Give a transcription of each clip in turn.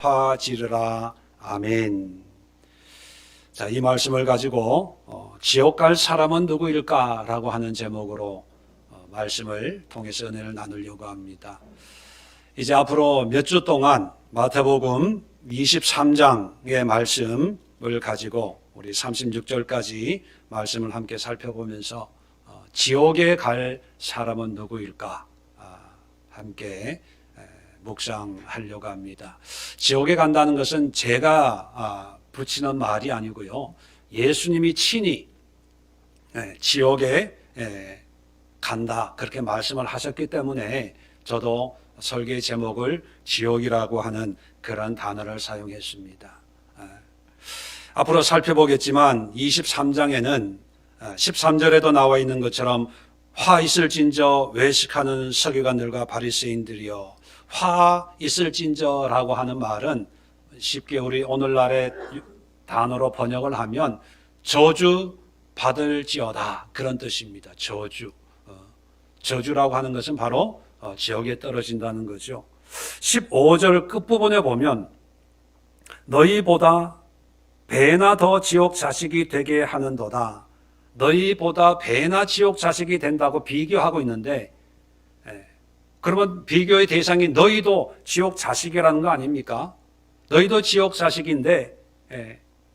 화 지르라. 아멘. 자, 이 말씀을 가지고 지옥 갈 사람은 누구일까라고 하는 제목으로 말씀을 통해서 은혜를 나누려고 합니다. 이제 앞으로 몇 주 동안 마태복음 23장의 말씀을 가지고 우리 36절까지 말씀을 함께 살펴보면서 지옥에 갈 사람은 누구일까 함께 묵상하려고 합니다. 지옥에 간다는 것은 제가 붙이는 말이 아니고요, 예수님이 친히 지옥에 간다 그렇게 말씀을 하셨기 때문에 저도 설교의 제목을 지옥이라고 하는 그런 단어를 사용했습니다. 앞으로 살펴보겠지만 23장에는 13절에도 나와 있는 것처럼 화 있을진저 외식하는 서기관들과 바리새인들이여. 화 있을진저라고 하는 말은 쉽게 우리 오늘날의 단어로 번역을 하면 저주 받을지어다 그런 뜻입니다. 저주라고 하는 것은 바로 지옥에 떨어진다는 거죠. 15절 끝부분에 보면 너희보다 배나 더 지옥 자식이 되게 하는도다. 너희보다 배나 지옥 자식이 된다고 비교하고 있는데, 그러면 비교의 대상이 너희도 지옥 자식이라는 거 아닙니까? 너희도 지옥 자식인데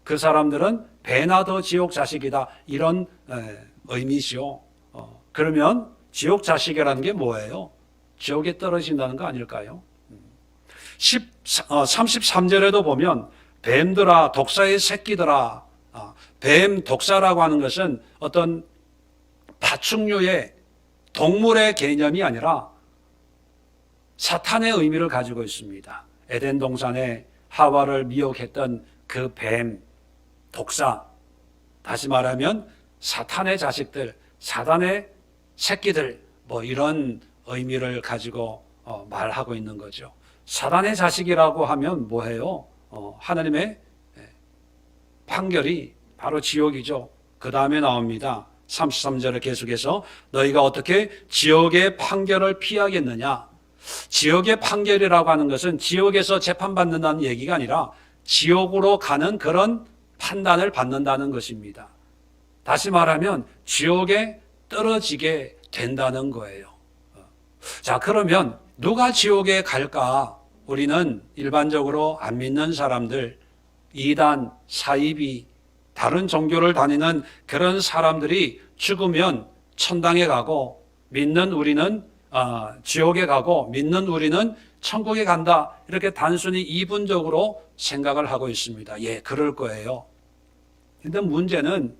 그 사람들은 배나 더 지옥 자식이다 이런 의미죠. 그러면 지옥 자식이라는 게 뭐예요? 지옥에 떨어진다는 거 아닐까요? 33절에도 보면 뱀들아 독사의 새끼들아. 뱀 독사라고 하는 것은 어떤 파충류의 동물의 개념이 아니라 사탄의 의미를 가지고 있습니다. 에덴 동산에 하와를 미혹했던 그 뱀, 독사, 다시 말하면 사탄의 자식들, 사단의 새끼들, 이런 의미를 가지고 말하고 있는 거죠. 사단의 자식이라고 하면 뭐예요? 하나님의 판결이 바로 지옥이죠. 그 다음에 나옵니다. 33절을 계속해서 너희가 어떻게 지옥의 판결을 피하겠느냐? 지옥의 판결이라고 하는 것은 지옥에서 재판받는다는 얘기가 아니라 지옥으로 가는 그런 판단을 받는다는 것입니다. 다시 말하면 지옥에 떨어지게 된다는 거예요. 자, 그러면 누가 지옥에 갈까? 우리는 일반적으로 안 믿는 사람들, 이단, 사이비, 다른 종교를 다니는 그런 사람들이 죽으면 천당에 가고 믿는 우리는 지옥에 가고 믿는 우리는 천국에 간다 이렇게 단순히 이분적으로 생각을 하고 있습니다. 예, 그럴 거예요. 근데 문제는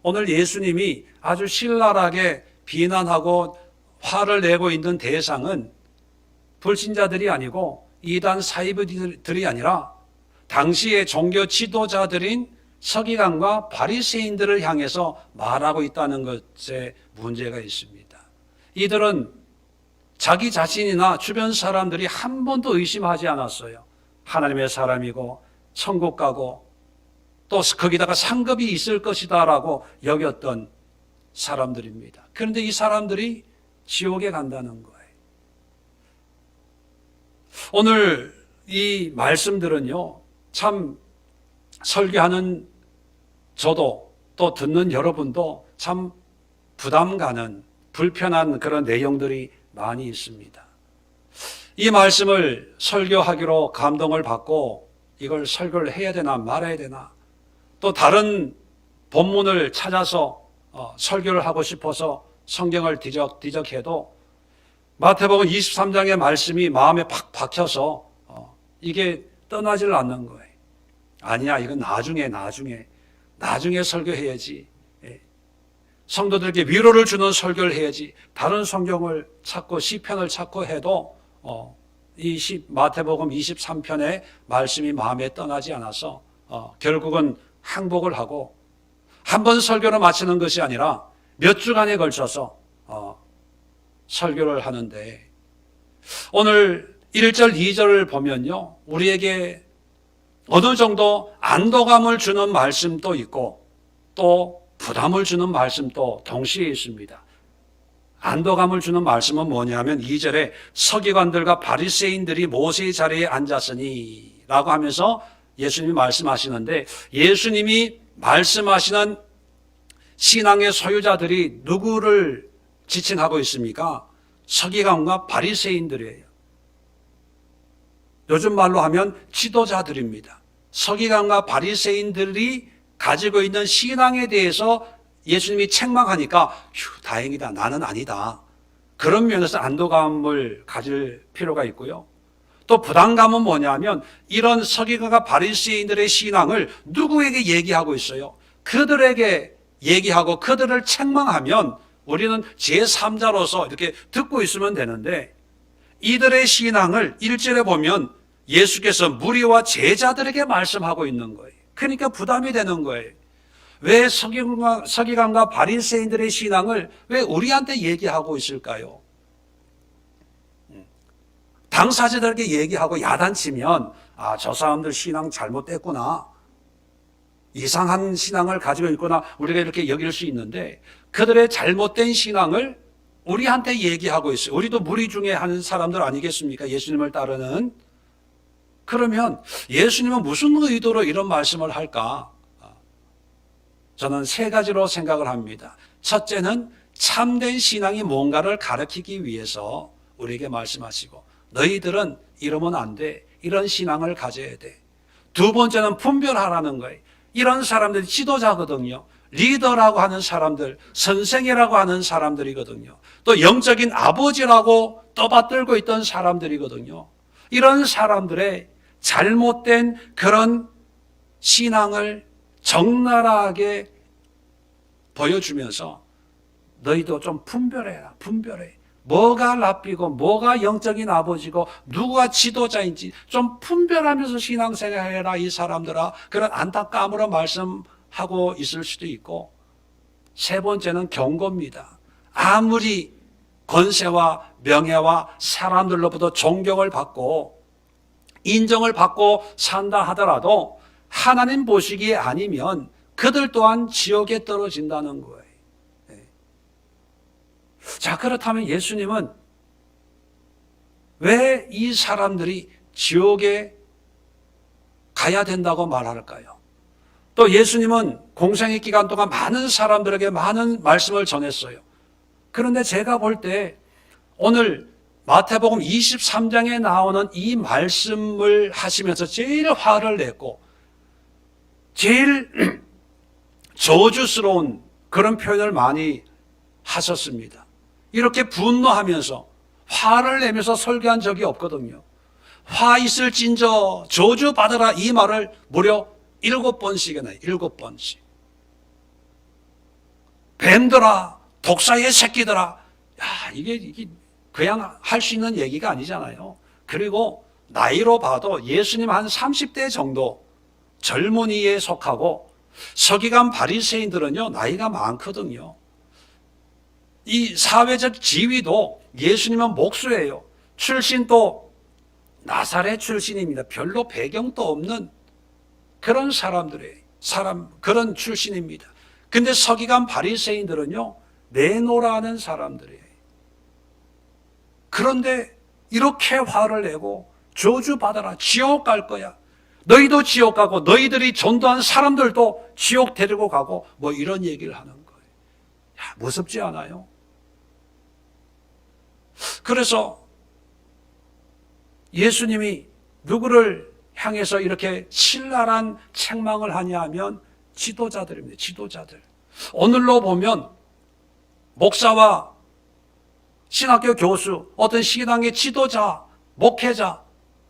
오늘 예수님이 아주 신랄하게 비난하고 화를 내고 있는 대상은 불신자들이 아니고 이단 사이비들이 아니라 당시의 종교 지도자들인 서기관과 바리새인들을 향해서 말하고 있다는 것에 문제가 있습니다. 이들은 자기 자신이나 주변 사람들이 한 번도 의심하지 않았어요. 하나님의 사람이고 천국 가고 또 거기다가 상급이 있을 것이다 라고 여겼던 사람들입니다. 그런데 이 사람들이 지옥에 간다는 거예요. 오늘 이 말씀들은요, 참 설교하는 저도 또 듣는 여러분도 참 부담 가는 불편한 그런 내용들이 많이 있습니다. 이 말씀을 설교하기로 감동을 받고 이걸 설교를 해야 되나 말아야 되나, 또 다른 본문을 찾아서 설교를 하고 싶어서 성경을 뒤적해도 마태복음 23장의 말씀이 마음에 팍 박혀서 이게 떠나질 않는 거예요. 아니야, 이건 나중에 설교해야지. 성도들에게 위로를 주는 설교를 해야지. 다른 성경을 찾고 시편을 찾고 해도 이 마태복음 23편의 말씀이 마음에 떠나지 않아서 결국은 항복을 하고 한 번 설교로 마치는 것이 아니라 몇 주간에 걸쳐서 설교를 하는데, 오늘 1절 2절을 보면요, 우리에게 어느 정도 안도감을 주는 말씀도 있고 또 부담을 주는 말씀도 동시에 있습니다. 안도감을 주는 말씀은 뭐냐면 2절에 서기관들과 바리새인들이 모세의 자리에 앉았으니, 라고 하면서 예수님이 말씀하시는데, 예수님이 말씀하시는 신앙의 소유자들이 누구를 지칭하고 있습니까? 서기관과 바리새인들이에요. 요즘 말로 하면 지도자들입니다. 서기관과 바리새인들이 가지고 있는 신앙에 대해서 예수님이 책망하니까 다행이다, 나는 아니다. 그런 면에서 안도감을 가질 필요가 있고요. 또 부담감은 뭐냐면 이런 서기관과 바리새인들의 신앙을 누구에게 얘기하고 있어요? 그들에게 얘기하고 그들을 책망하면 우리는 제3자로서 이렇게 듣고 있으면 되는데, 이들의 신앙을 1절에 보면 예수께서 무리와 제자들에게 말씀하고 있는 거예요. 그러니까 부담이 되는 거예요. 왜 서기관과 바리새인들의 신앙을 왜 우리한테 얘기하고 있을까요? 당사자들에게 얘기하고 야단치면 저 사람들 신앙 잘못됐구나, 이상한 신앙을 가지고 있구나, 우리가 이렇게 여길 수 있는데, 그들의 잘못된 신앙을 우리한테 얘기하고 있어요. 우리도 무리 중에 한 사람들 아니겠습니까? 예수님을 따르는. 그러면 예수님은 무슨 의도로 이런 말씀을 할까? 저는 세 가지로 생각을 합니다. 첫째는 참된 신앙이 뭔가를 가르치기 위해서 우리에게 말씀하시고, 너희들은 이러면 안 돼, 이런 신앙을 가져야 돼. 두 번째는 분별하라는 거예요. 이런 사람들이 지도자거든요. 리더라고 하는 사람들, 선생이라고 하는 사람들이거든요. 또 영적인 아버지라고 떠받들고 있던 사람들이거든요. 이런 사람들의 잘못된 그런 신앙을 적나라하게 보여주면서 너희도 좀 분별해라, 분별해. 뭐가 랍비고 뭐가 영적인 아버지고 누가 지도자인지 좀 분별하면서 신앙생활해라, 이 사람들아. 그런 안타까움으로 말씀하고 있을 수도 있고, 세 번째는 경고입니다. 아무리 권세와 명예와 사람들로부터 존경을 받고 인정을 받고 산다 하더라도 하나님 보시기에 아니면 그들 또한 지옥에 떨어진다는 거예요. 자, 그렇다면 예수님은 왜 이 사람들이 지옥에 가야 된다고 말할까요? 또 예수님은 공생의 기간 동안 많은 사람들에게 많은 말씀을 전했어요. 그런데 제가 볼 때 오늘 마태복음 23장에 나오는 이 말씀을 하시면서 제일 화를 냈고 제일 저주스러운 그런 표현을 많이 하셨습니다. 이렇게 분노하면서 화를 내면서 설교한 적이 없거든요. 화 있을진저 저주 받으라, 이 말을 무려 7번씩이나 해요. 7번씩. 뱀들아, 독사의 새끼들아. 이게 그냥 할 수 있는 얘기가 아니잖아요. 그리고 나이로 봐도 예수님 한 30대 정도 젊은이에 속하고, 서기관 바리새인들은요 나이가 많거든요. 이 사회적 지위도 예수님은 목수예요. 출신도 나사렛 출신입니다. 별로 배경도 없는 그런 그런 출신입니다. 근데 서기관 바리새인들은요 내노라는 사람들이에요. 그런데 이렇게 화를 내고 저주받아라, 지옥 갈 거야, 너희도 지옥 가고 너희들이 전도한 사람들도 지옥 데리고 가고, 뭐 이런 얘기를 하는 거예요. 무섭지 않아요? 그래서 예수님이 누구를 향해서 이렇게 신랄한 책망을 하냐 하면 지도자들입니다. 지도자들. 오늘로 보면 목사와 신학교 교수, 어떤 신앙의 지도자, 목회자,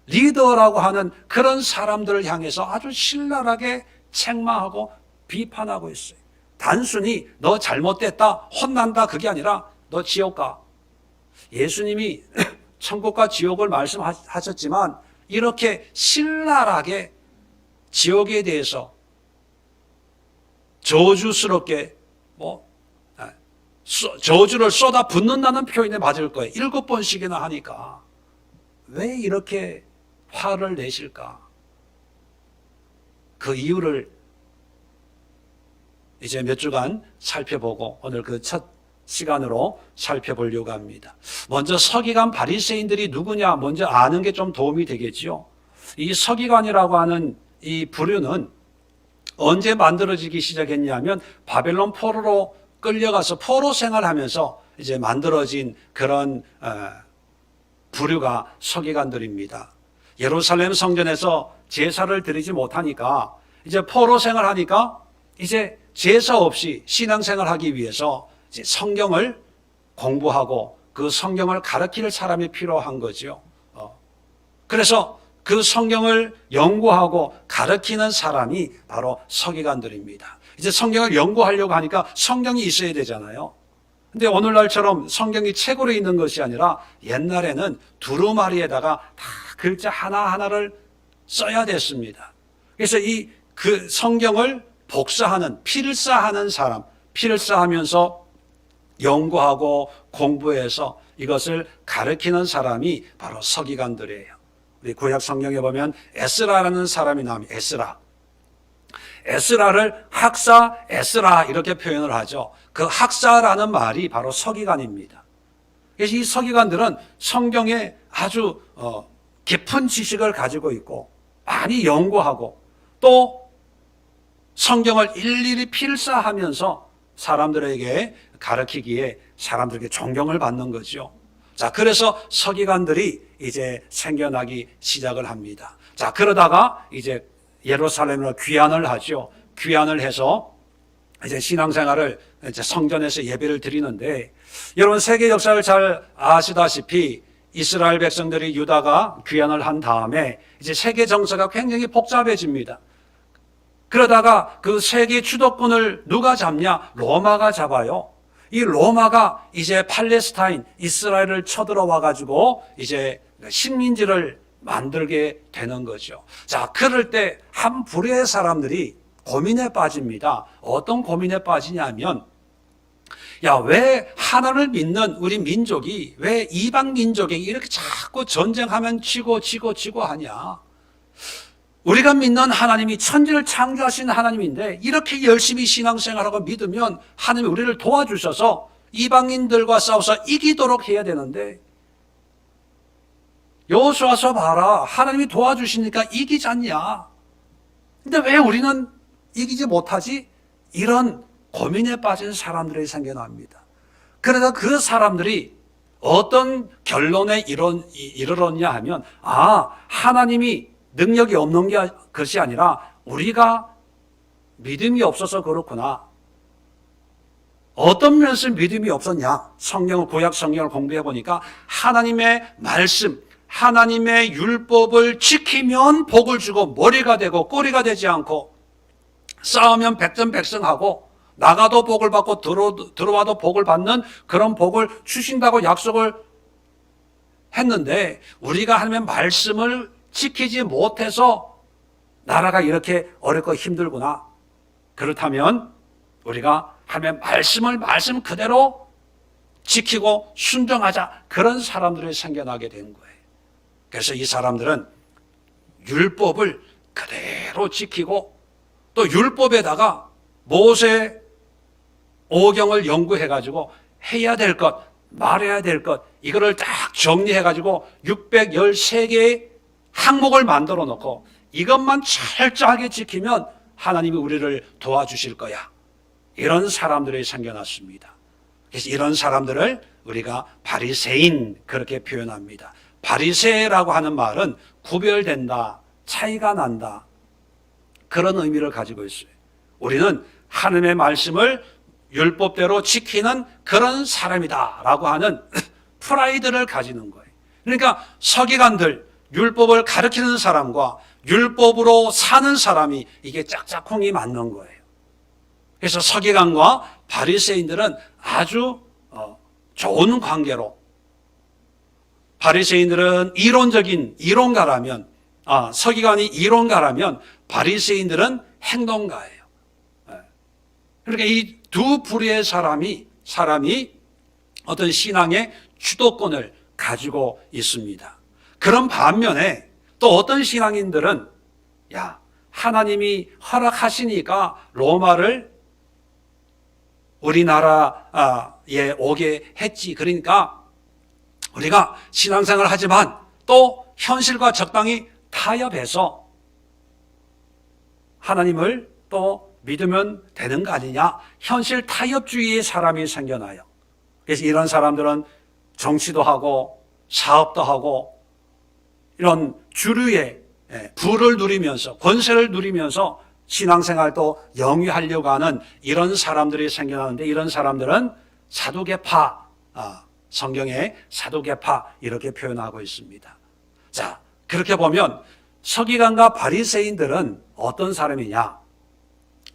리더라고 하는 그런 사람들을 향해서 아주 신랄하게 책망하고 비판하고 있어요. 단순히 너 잘못됐다, 혼난다, 그게 아니라 너 지옥 가. 예수님이 천국과 지옥을 말씀하셨지만 이렇게 신랄하게 지옥에 대해서 저주스럽게 저주를 쏟아 붓는다는 표현에 맞을 거예요. 7번씩이나 하니까 왜 이렇게 화를 내실까? 그 이유를 이제 몇 주간 살펴보고 오늘 그 첫 시간으로 살펴보려고 합니다. 먼저 서기관 바리새인들이 누구냐 먼저 아는 게 좀 도움이 되겠지요. 이 서기관이라고 하는 이 부류는 언제 만들어지기 시작했냐면 바벨론 포로로 끌려가서 포로 생활하면서 이제 만들어진 그런 부류가 서기관들입니다. 예루살렘 성전에서 제사를 드리지 못하니까 이제 포로 생활하니까 이제 제사 없이 신앙생활하기 위해서 이제 성경을 공부하고 그 성경을 가르칠 사람이 필요한 거죠. 그래서 그 성경을 연구하고 가르치는 사람이 바로 서기관들입니다. 이제 성경을 연구하려고 하니까 성경이 있어야 되잖아요. 근데 오늘날처럼 성경이 책으로 있는 것이 아니라 옛날에는 두루마리에다가 다 글자 하나하나를 써야 됐습니다. 그래서 그 성경을 복사하는, 필사하는 사람, 필사하면서 연구하고 공부해서 이것을 가르치는 사람이 바로 서기관들이에요. 우리 구약 성경에 보면 에스라라는 사람이 나옵니다. 에스라를 학사 에스라 이렇게 표현을 하죠. 그 학사라는 말이 바로 서기관입니다. 그래서 이 서기관들은 성경에 아주 깊은 지식을 가지고 있고 많이 연구하고 또 성경을 일일이 필사하면서 사람들에게 가르치기에 사람들에게 존경을 받는 거죠. 자, 그래서 서기관들이 이제 생겨나기 시작을 합니다. 자, 그러다가 이제 예루살렘으로 귀환을 하죠. 귀환을 해서 이제 신앙생활을 이제 성전에서 예배를 드리는데, 여러분 세계 역사를 잘 아시다시피 이스라엘 백성들이 유다가 귀환을 한 다음에 이제 세계 정세가 굉장히 복잡해집니다. 그러다가 그 세계 주도권을 누가 잡냐? 로마가 잡아요. 이 로마가 이제 팔레스타인, 이스라엘을 쳐들어와 가지고 이제 식민지를 만들게 되는 거죠. 자, 그럴 때 한 부류의 사람들이 고민에 빠집니다. 어떤 고민에 빠지냐면, 야, 왜 하나님을 믿는 우리 민족이 왜 이방 민족에게 이렇게 자꾸 전쟁하면 지고 하냐? 우리가 믿는 하나님이 천지를 창조하신 하나님인데 이렇게 열심히 신앙생활하고 믿으면 하나님이 우리를 도와주셔서 이방인들과 싸워서 이기도록 해야 되는데, 여호수아서 봐라, 하나님이 도와주시니까 이기지 않냐? 근데 왜 우리는 이기지 못하지? 이런 고민에 빠진 사람들이 생겨납니다. 그러다 그 사람들이 어떤 결론에 이르렀냐 하면, 하나님이 능력이 없는 것이 아니라 우리가 믿음이 없어서 그렇구나. 어떤 면에서 믿음이 없었냐? 구약 성경을 공부해 보니까 하나님의 말씀, 하나님의 율법을 지키면 복을 주고 머리가 되고 꼬리가 되지 않고, 싸우면 백전백승하고 나가도 복을 받고 들어와도 복을 받는 그런 복을 주신다고 약속을 했는데, 우리가 하나님의 말씀을 지키지 못해서 나라가 이렇게 어렵고 힘들구나. 그렇다면 우리가 하나님의 말씀 그대로 지키고 순종하자. 그런 사람들이 생겨나게 된 거예요. 그래서 이 사람들은 율법을 그대로 지키고 또 율법에다가 모세 오경을 연구해가지고 해야 될 것, 말해야 될 것, 이거를 딱 정리해가지고 613개의 항목을 만들어 놓고 이것만 철저하게 지키면 하나님이 우리를 도와주실 거야. 이런 사람들이 생겨났습니다. 그래서 이런 사람들을 우리가 바리새인 그렇게 표현합니다. 바리새라고 하는 말은 구별된다, 차이가 난다, 그런 의미를 가지고 있어요. 우리는 하나님의 말씀을 율법대로 지키는 그런 사람이다라고 하는 프라이드를 가지는 거예요. 그러니까 서기관들, 율법을 가르치는 사람과 율법으로 사는 사람이 이게 짝짝꿍이 맞는 거예요. 그래서 서기관과 바리새인들은 아주 좋은 관계로, 바리새인들은 이론적인 이론가라면, 서기관이 이론가라면 바리새인들은 행동가예요. 그러니까 이 두 부류의 사람이 어떤 신앙의 주도권을 가지고 있습니다. 그런 반면에 또 어떤 신앙인들은, 야, 하나님이 허락하시니까 로마를 우리나라에 오게 했지. 그러니까 우리가 신앙생활을 하지만 또 현실과 적당히 타협해서 하나님을 또 믿으면 되는 거 아니냐, 현실 타협주의의 사람이 생겨나요. 그래서 이런 사람들은 정치도 하고 사업도 하고 이런 주류의 부를 누리면서 권세를 누리면서 신앙생활도 영위하려고 하는 이런 사람들이 생겨나는데, 이런 사람들은 사두개파, 성경에 사두개파 이렇게 표현하고 있습니다. 자, 그렇게 보면 서기관과 바리새인들은 어떤 사람이냐?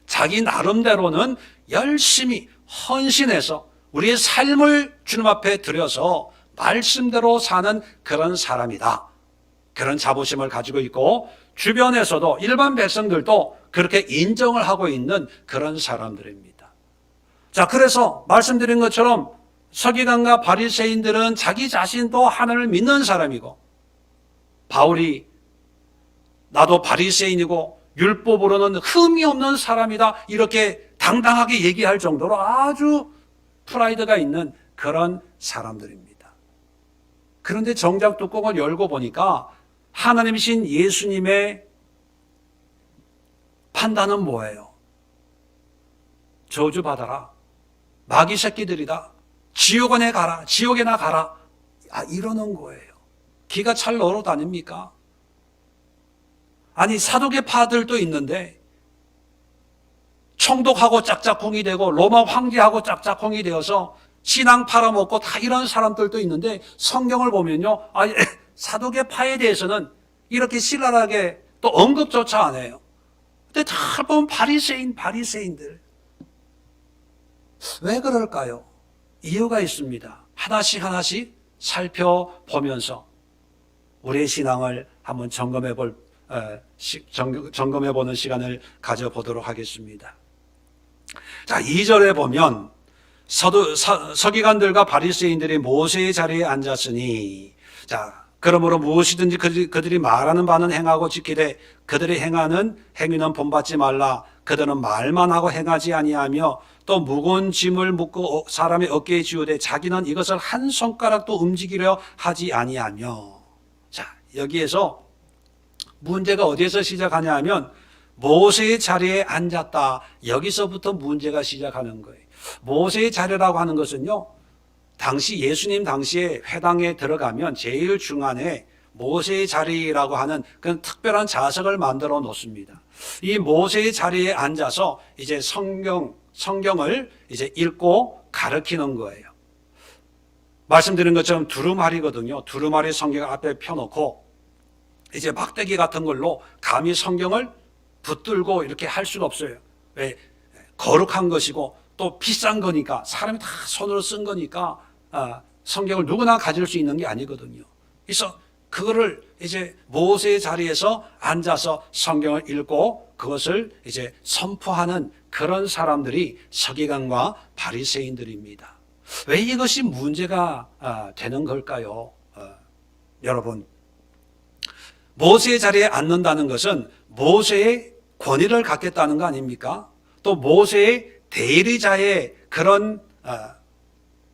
자기 나름대로는 열심히 헌신해서 우리의 삶을 주님 앞에 들여서 말씀대로 사는 그런 사람이다. 그런 자부심을 가지고 있고, 주변에서도 일반 백성들도 그렇게 인정을 하고 있는 그런 사람들입니다. 자, 그래서 말씀드린 것처럼 서기관과 바리새인들은 자기 자신도 하나님을 믿는 사람이고, 바울이 나도 바리새인이고 율법으로는 흠이 없는 사람이다 이렇게 당당하게 얘기할 정도로 아주 프라이드가 있는 그런 사람들입니다. 그런데 정작 뚜껑을 열고 보니까 하나님이신 예수님의 판단은 뭐예요? 저주받아라, 마귀 새끼들이다, 지옥에 가라, 지옥에나 가라, 이러는 거예요. 기가 찰 너로 다닙니까? 아니, 사두개파들도 있는데 총독하고 짝짝꿍이 되고 로마 황제하고 짝짝꿍이 되어서 신앙 팔아먹고 다 이런 사람들도 있는데, 성경을 보면요, 사두개파에 대해서는 이렇게 신랄하게 또 언급조차 안 해요. 근데 다 보면 바리새인들. 왜 그럴까요? 이유가 있습니다. 하나씩 살펴보면서 우리의 신앙을 한번 점검해보는 시간을 가져보도록 하겠습니다. 자, 2절에 보면 서기관들과 바리새인들이 모세의 자리에 앉았으니, 자, 그러므로 무엇이든지 그들이 말하는 바는 행하고 지키되 그들이 행하는 행위는 본받지 말라. 그들은 말만 하고 행하지 아니하며 또 무거운 짐을 묻고 사람의 어깨에 지우되 자기는 이것을 한 손가락도 움직이려 하지 아니하며. 자, 여기에서 문제가 어디에서 시작하냐 하면 모세의 자리에 앉았다. 여기서부터 문제가 시작하는 거예요. 모세의 자리라고 하는 것은요, 당시 예수님 당시에 회당에 들어가면 제일 중앙에 모세의 자리라고 하는 그런 특별한 좌석을 만들어 놓습니다. 이 모세의 자리에 앉아서 이제 성경을 이제 읽고 가르치는 거예요. 말씀드린 것처럼 두루마리거든요. 두루마리 성경 앞에 펴놓고 이제 막대기 같은 걸로 감히 성경을 붙들고 이렇게 할 수가 없어요. 왜? 거룩한 것이고 또 비싼 거니까, 사람이 다 손으로 쓴 거니까 성경을 누구나 가질 수 있는 게 아니거든요. 그래서 그거를 이제 모세의 자리에서 앉아서 성경을 읽고 그것을 이제 선포하는 그런 사람들이 서기관과 바리새인들입니다. 왜 이것이 문제가 되는 걸까요? 여러분, 모세의 자리에 앉는다는 것은 모세의 권위를 갖겠다는 거 아닙니까? 또 모세의 대리자의 그런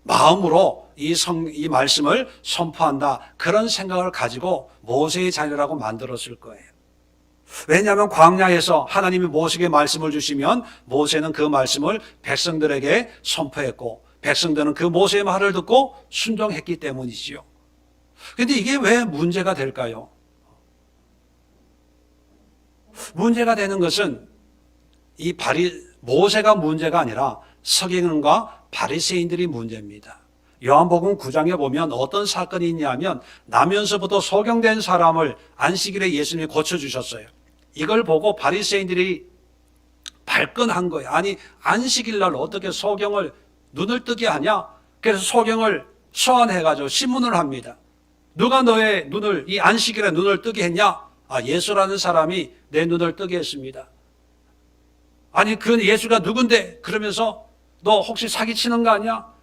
마음으로 이 말씀을 선포한다, 그런 생각을 가지고 모세의 자리라고 만들었을 거예요. 왜냐하면 광야에서 하나님이 모세에게 말씀을 주시면 모세는 그 말씀을 백성들에게 선포했고 백성들은 그 모세의 말을 듣고 순종했기 때문이지요. 그런데 이게 왜 문제가 될까요? 문제가 되는 것은 모세가 문제가 아니라 서기관과 바리새인들이 문제입니다. 요한복음 9장에 보면 어떤 사건이 있냐면, 나면서부터 소경된 사람을 안식일에 예수님이 고쳐주셨어요. 이걸 보고 바리새인들이 발끈한 거예요. 아니, 안식일날 어떻게 소경을 눈을 뜨게 하냐? 그래서 소경을 소환해가지고 신문을 합니다. 누가 너의 눈을, 이 안식일에 눈을 뜨게 했냐? 예수라는 사람이 내 눈을 뜨게 했습니다. 아니, 그 예수가 누군데? 그러면서 너 혹시 사기치는 거 아니야?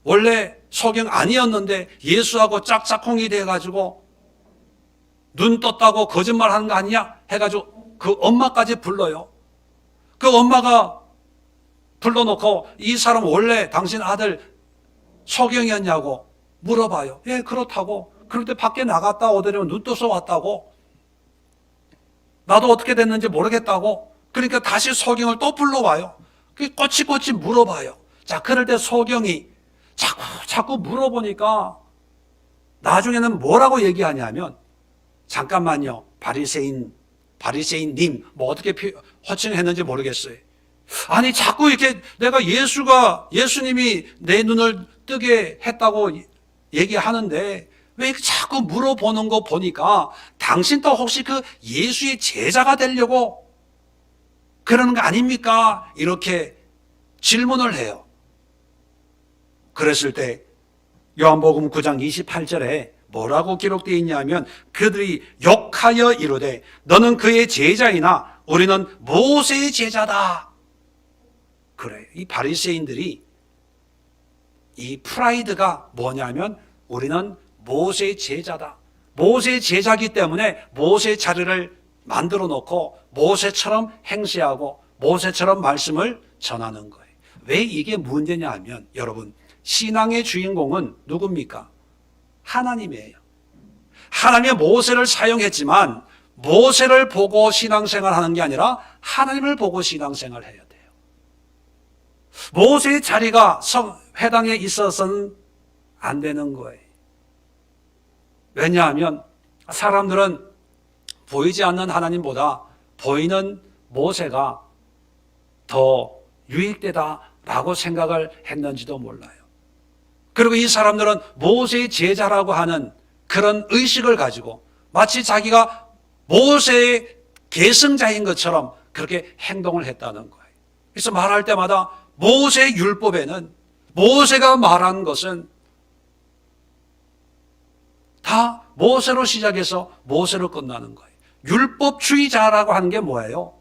원래 소경 아니었는데 예수하고 짝짝꿍이 돼가지고 눈 떴다고 거짓말 하는 거 아니냐? 해가지고 그 엄마까지 불러요. 그 엄마가 불러놓고 이 사람 원래 당신 아들 소경이었냐고 물어봐요. 예, 그렇다고. 그런데 밖에 나갔다 오더니 눈 떠서 왔다고. 나도 어떻게 됐는지 모르겠다고. 그러니까 다시 소경을 또 불러와요. 꼬치꼬치 물어봐요. 자, 그럴 때 소경이 자꾸 물어보니까 나중에는 뭐라고 얘기하냐면, 잠깐만요, 바리새인님, 뭐 어떻게 호칭했는지 모르겠어요. 아니, 자꾸 이렇게 내가 예수님이 내 눈을 뜨게 했다고 얘기하는데 왜 자꾸 물어보는 거 보니까 당신도 혹시 그 예수의 제자가 되려고 그러는 거 아닙니까? 이렇게 질문을 해요. 그랬을 때 요한복음 9장 28절에 뭐라고 기록되어 있냐면, 그들이 욕하여 이르되 너는 그의 제자이나 우리는 모세의 제자다. 그래, 이 바리새인들이 이 프라이드가 뭐냐면, 우리는 모세의 제자다. 모세의 제자기 때문에 모세의 자리를 만들어 놓고 모세처럼 행세하고 모세처럼 말씀을 전하는 거예요. 왜 이게 문제냐 하면, 여러분, 신앙의 주인공은 누굽니까? 하나님이에요. 하나님의 모세를 사용했지만 모세를 보고 신앙생활하는 게 아니라 하나님을 보고 신앙생활을 해야 돼요. 모세의 자리가 회당에 있어서는 안 되는 거예요. 왜냐하면 사람들은 보이지 않는 하나님보다 보이는 모세가 더 유익되다라고 생각을 했는지도 몰라요. 그리고 이 사람들은 모세의 제자라고 하는 그런 의식을 가지고 마치 자기가 모세의 계승자인 것처럼 그렇게 행동을 했다는 거예요. 그래서 말할 때마다 모세의 율법에는 모세가 말한 것은 다 모세로 시작해서 모세로 끝나는 거예요. 율법주의자라고 하는 게 뭐예요?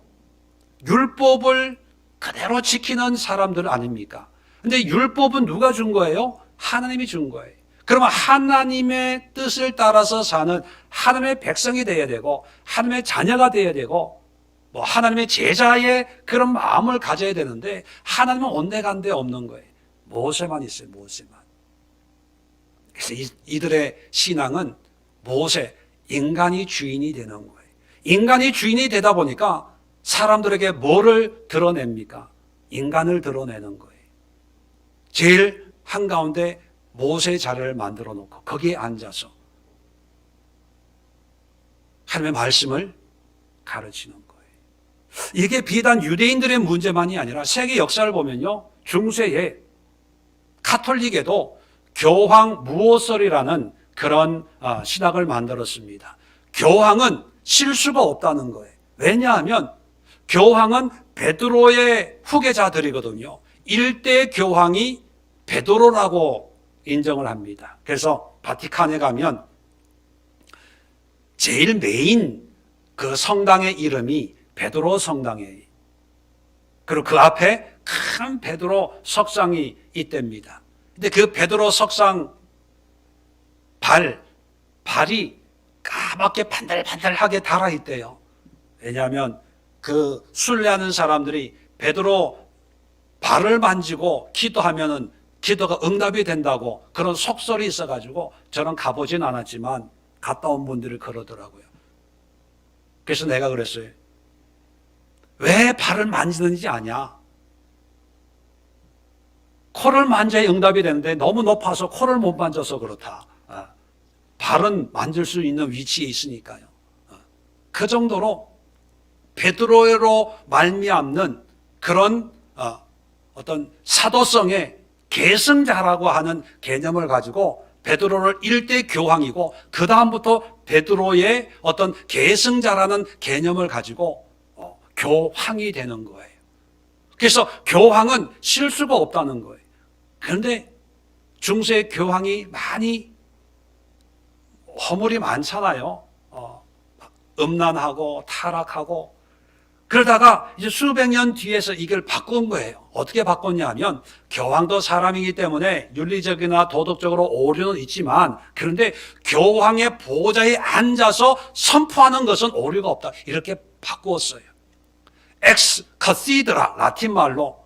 율법을 그대로 지키는 사람들 아닙니까? 근데 율법은 누가 준 거예요? 하나님이 준 거예요. 그러면 하나님의 뜻을 따라서 사는 하나님의 백성이 되어야 되고, 하나님의 자녀가 되어야 되고, 뭐 하나님의 제자의 그런 마음을 가져야 되는데, 하나님은 온데간데 없는 거예요. 모세만 있어요, 모세만. 그래서 이들의 신앙은 모세, 인간이 주인이 되는 거예요. 인간이 주인이 되다 보니까 사람들에게 뭐를 드러냅니까? 인간을 드러내는 거예요. 제일 한가운데 모세의 자리를 만들어 놓고 거기에 앉아서 하나님의 말씀을 가르치는 거예요. 이게 비단 유대인들의 문제만이 아니라 세계 역사를 보면요, 중세에 카톨릭에도 교황 무오설이라는 그런 신학을 만들었습니다. 교황은 실수가 없다는 거예요. 왜냐하면 교황은 베드로의 후계자들이거든요. 일대 교황이 베드로라고 인정을 합니다. 그래서 바티칸에 가면 제일 메인 그 성당의 이름이 베드로 성당이에요. 그리고 그 앞에 큰 베드로 석상이 있답니다. 근데 그 베드로 석상 발이 까맣게 반들반들하게 달아있대요. 왜냐하면 그 순례하는 사람들이 베드로 발을 만지고 기도하면은 기도가 응답이 된다고 그런 속설이 있어가지고 저는 가보진 않았지만 갔다 온 분들이 그러더라고요. 그래서 내가 그랬어요. 왜 발을 만지는지 아냐? 코를 만져야 응답이 되는데 너무 높아서 코를 못 만져서 그렇다. 발은 만질 수 있는 위치에 있으니까요. 그 정도로 베드로로 말미암는 그런 어떤 사도성의 계승자라고 하는 개념을 가지고 베드로를 일대 교황이고 그 다음부터 베드로의 어떤 계승자라는 개념을 가지고 교황이 되는 거예요. 그래서 교황은 실수가 없다는 거예요. 그런데 중세 교황이 많이 허물이 많잖아요. 음란하고 타락하고 그러다가 이제 수백 년 뒤에서 이걸 바꾼 거예요. 어떻게 바꿨냐 하면 교황도 사람이기 때문에 윤리적이나 도덕적으로 오류는 있지만 그런데 교황의 보좌에 앉아서 선포하는 것은 오류가 없다. 이렇게 바꾸었어요. 엑스 카시드라 라틴 말로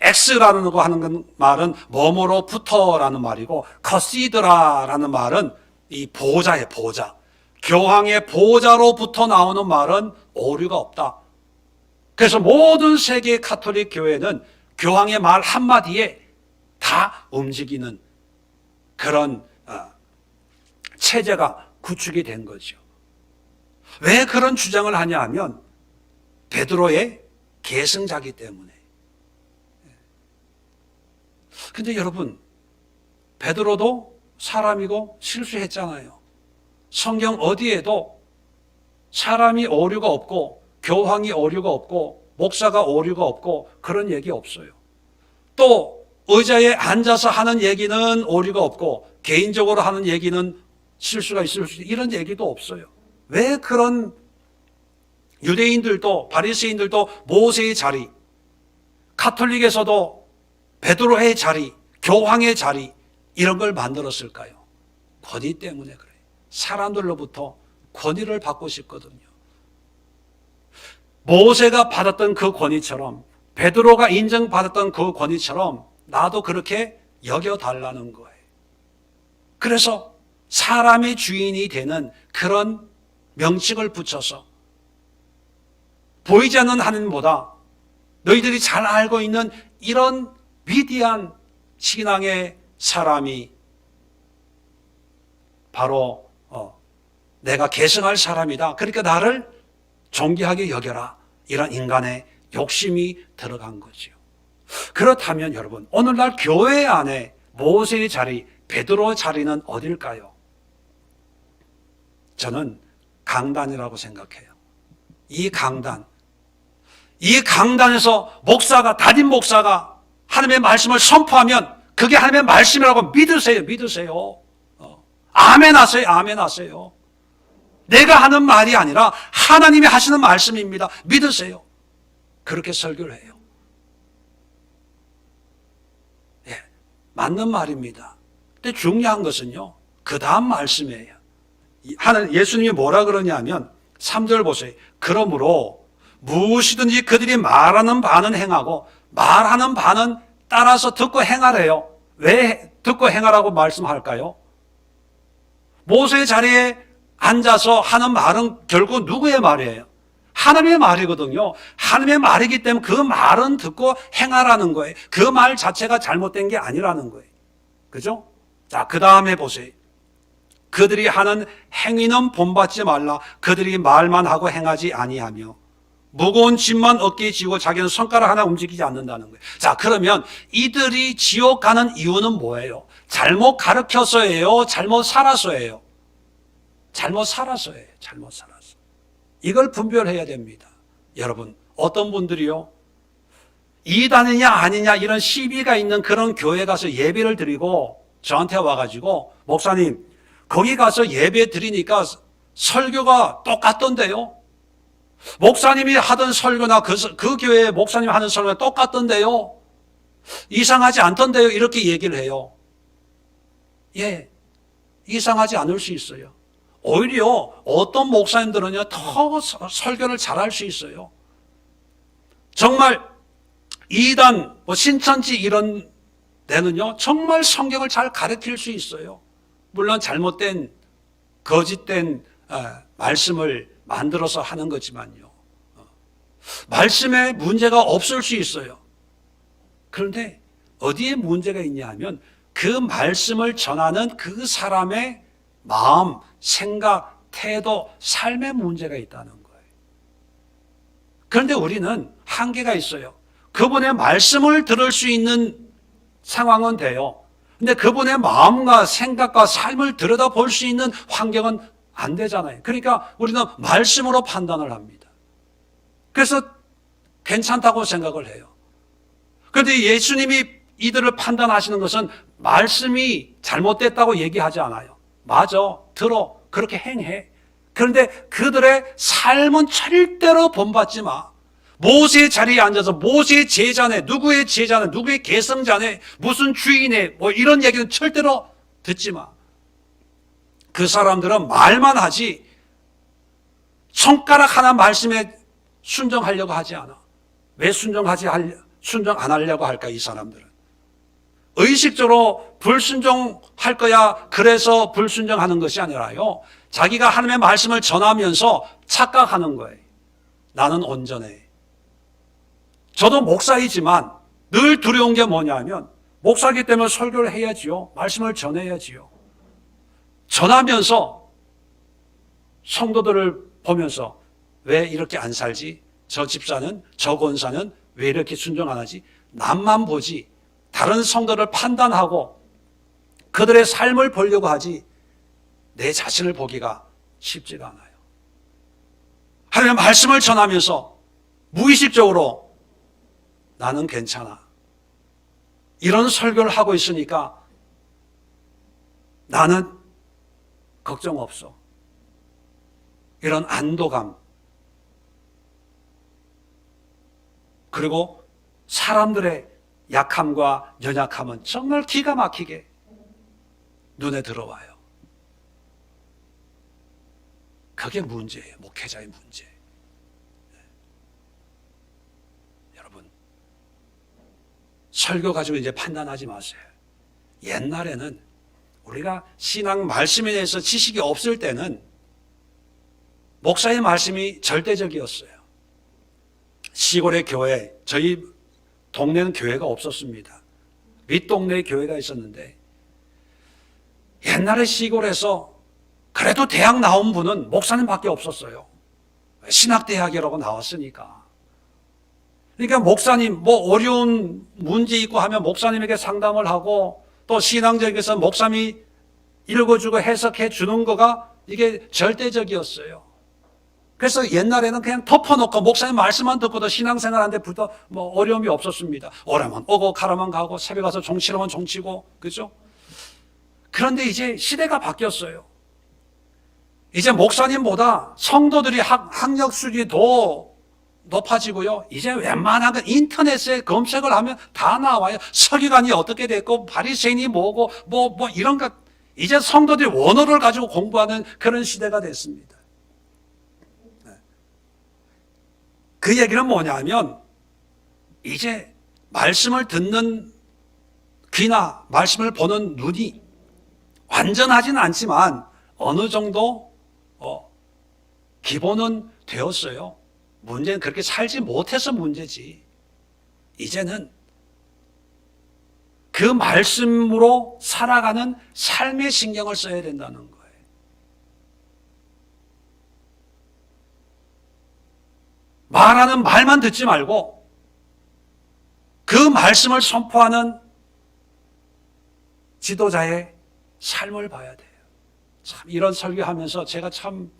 엑스라는 거 하는 말은 뭐뭐로부터라는 말이고 카시드라라는 말은 이 보좌의 보좌. 교황의 보좌로부터 나오는 말은 오류가 없다. 그래서 모든 세계 가톨릭 교회는 교황의 말 한마디에 다 움직이는 그런 체제가 구축이 된 거죠. 왜 그런 주장을 하냐 하면 베드로의 계승자기 때문에. 근데 여러분, 베드로도 사람이고 실수했잖아요. 성경 어디에도 사람이 오류가 없고 교황이 오류가 없고 목사가 오류가 없고 그런 얘기 없어요. 또 의자에 앉아서 하는 얘기는 오류가 없고 개인적으로 하는 얘기는 실수가 있을 수 있는 이런 얘기도 없어요. 왜 그런 유대인들도 바리새인들도 모세의 자리, 가톨릭에서도 베드로의 자리, 교황의 자리 이런 걸 만들었을까요? 권위 때문에 그래요. 사람들로부터 권위를 받고 싶거든요. 모세가 받았던 그 권위처럼 베드로가 인정받았던 그 권위처럼 나도 그렇게 여겨달라는 거예요. 그래서 사람의 주인이 되는 그런 명칭을 붙여서 보이지 않는 하나님보다 너희들이 잘 알고 있는 이런 위대한 신앙의 사람이 바로 내가 계승할 사람이다. 그러니까 나를 존귀하게 여겨라. 이런 인간의 욕심이 들어간 거죠. 그렇다면 여러분, 오늘날 교회 안에 모세의 자리, 베드로의 자리는 어딜까요? 저는 강단이라고 생각해요. 이 강단에서 목사가, 담임 목사가 하나님의 말씀을 선포하면 그게 하나님의 말씀이라고 믿으세요. 아멘 하세요. 내가 하는 말이 아니라 하나님이 하시는 말씀입니다. 믿으세요. 그렇게 설교를 해요. 예, 맞는 말입니다. 근데 중요한 것은요, 그 다음 말씀이에요. 예수님이 뭐라 그러냐면 3절 보세요. 그러므로 무엇이든지 그들이 말하는 바는 행하고 말하는 바는 따라서 듣고 행하래요. 왜 듣고 행하라고 말씀할까요? 모세의 자리에 앉아서 하는 말은 결국 누구의 말이에요? 하나님의 말이거든요. 하나님의 말이기 때문에 그 말은 듣고 행하라는 거예요. 그 말 자체가 잘못된 게 아니라는 거예요. 그죠? 자, 그 다음에 보세요. 그들이 하는 행위는 본받지 말라. 그들이 말만 하고 행하지 아니하며 무거운 짐만 어깨에 지고 자기는 손가락 하나 움직이지 않는다는 거예요. 자, 그러면 이들이 지옥 가는 이유는 뭐예요? 잘못 가르쳐서예요? 잘못 살아서예요? 잘못 살아서예요. 이걸 분별해야 됩니다. 여러분, 어떤 분들이요, 이단이냐 아니냐 이런 시비가 있는 그런 교회 가서 예배를 드리고 저한테 와가지고 목사님 거기 가서 예배 드리니까 설교가 똑같던데요. 목사님이 하던 설교나 그 교회 목사님이 하는 설교가 똑같던데요. 이상하지 않던데요. 이렇게 얘기를 해요. 예, 이상하지 않을 수 있어요. 오히려 어떤 목사님들은요, 더 설교를 잘할 수 있어요. 정말 이단, 신천지 이런 데는요, 정말 성경을 잘 가르칠 수 있어요. 물론 잘못된, 거짓된 말씀을 만들어서 하는 거지만요. 말씀에 문제가 없을 수 있어요. 그런데 어디에 문제가 있냐 하면 그 말씀을 전하는 그 사람의 마음, 생각, 태도, 삶에 문제가 있다는 거예요. 그런데 우리는 한계가 있어요. 그분의 말씀을 들을 수 있는 상황은 돼요. 근데 그분의 마음과 생각과 삶을 들여다볼 수 있는 환경은 안 되잖아요. 그러니까 우리는 말씀으로 판단을 합니다. 그래서 괜찮다고 생각을 해요. 그런데 예수님이 이들을 판단하시는 것은 말씀이 잘못됐다고 얘기하지 않아요. 맞아, 들어, 그렇게 행해. 그런데 그들의 삶은 절대로 본받지 마. 모세의 자리에 앉아서 모세의 제자네, 누구의 제자네, 누구의 계승자네, 무슨 주인네, 이런 얘기는 절대로 듣지 마. 그 사람들은 말만 하지 손가락 하나 말씀에 순종하려고 하지 않아. 왜 순종 안 하려고 할까, 이 사람들은? 의식적으로 불순종할 거야, 그래서 불순종하는 것이 아니라요, 자기가 하나님의 말씀을 전하면서 착각하는 거예요. 나는 온전해. 저도 목사이지만 늘 두려운 게 뭐냐면 목사이기 때문에 설교를 해야지요. 말씀을 전해야지요. 전하면서 성도들을 보면서 왜 이렇게 안 살지? 저 집사는, 저 권사는 왜 이렇게 순종 안 하지? 남만 보지. 다른 성도를 판단하고 그들의 삶을 보려고 하지 내 자신을 보기가 쉽지가 않아요. 하나님의 말씀을 전하면서 무의식적으로 나는 괜찮아. 이런 설교를 하고 있으니까 나는 걱정 없어. 이런 안도감. 그리고 사람들의 약함과 연약함은 정말 기가 막히게 눈에 들어와요. 그게 문제예요. 목회자의 문제. 여러분, 설교 가지고 이제 판단하지 마세요. 옛날에는 우리가 신앙 말씀에 대해서 지식이 없을 때는 목사의 말씀이 절대적이었어요. 시골의 교회, 저희 동네는 교회가 없었습니다. 윗동네에 교회가 있었는데 옛날에 시골에서 그래도 대학 나온 분은 목사님밖에 없었어요. 신학대학이라고 나왔으니까. 그러니까 목사님 뭐 어려운 문제 있고 하면 목사님에게 상담을 하고 또 신앙적에서 목사님이 읽어주고 해석해 주는 거가 이게 절대적이었어요. 그래서 옛날에는 그냥 덮어놓고 목사님 말씀만 듣고도 신앙생활하는데 부터 뭐 어려움이 없었습니다. 오라면 오고 가라면 가고 새벽 가서 종치라면 종치고 그죠? 그런데 이제 시대가 바뀌었어요. 이제 목사님보다 성도들이 학력 수준이 더 높아지고요. 이제 웬만한 건 인터넷에 검색을 하면 다 나와요. 서기관이 어떻게 됐고 바리새인이 뭐고 뭐 이런 것. 이제 성도들이 원어를 가지고 공부하는 그런 시대가 됐습니다. 그 얘기는 뭐냐면 이제 말씀을 듣는 귀나 말씀을 보는 눈이 완전하진 않지만 어느 정도 기본은 되었어요. 문제는 그렇게 살지 못해서 문제지. 이제는 그 말씀으로 살아가는 삶에 신경을 써야 된다는 거예요. 말하는 말만 듣지 말고 그 말씀을 선포하는 지도자의 삶을 봐야 돼요. 참 이런 설교하면서 제가 참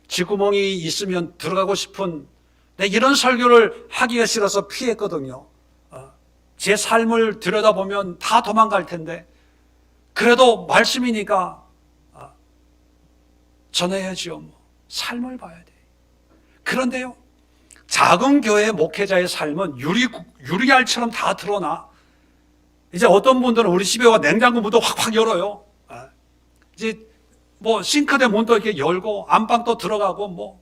쥐구멍이 있으면 들어가고 싶은 이런 설교를 하기가 싫어서 피했거든요. 제 삶을 들여다보면 다 도망갈 텐데 그래도 말씀이니까 전해야지요. 뭐. 삶을 봐야 돼요. 그런데요. 작은 교회 목회자의 삶은 유리알처럼 다 드러나. 이제 어떤 분들은 우리 집에 와 냉장고 문도 확확 열어요. 이제 뭐 싱크대 문도 이렇게 열고 안방도 들어가고 뭐.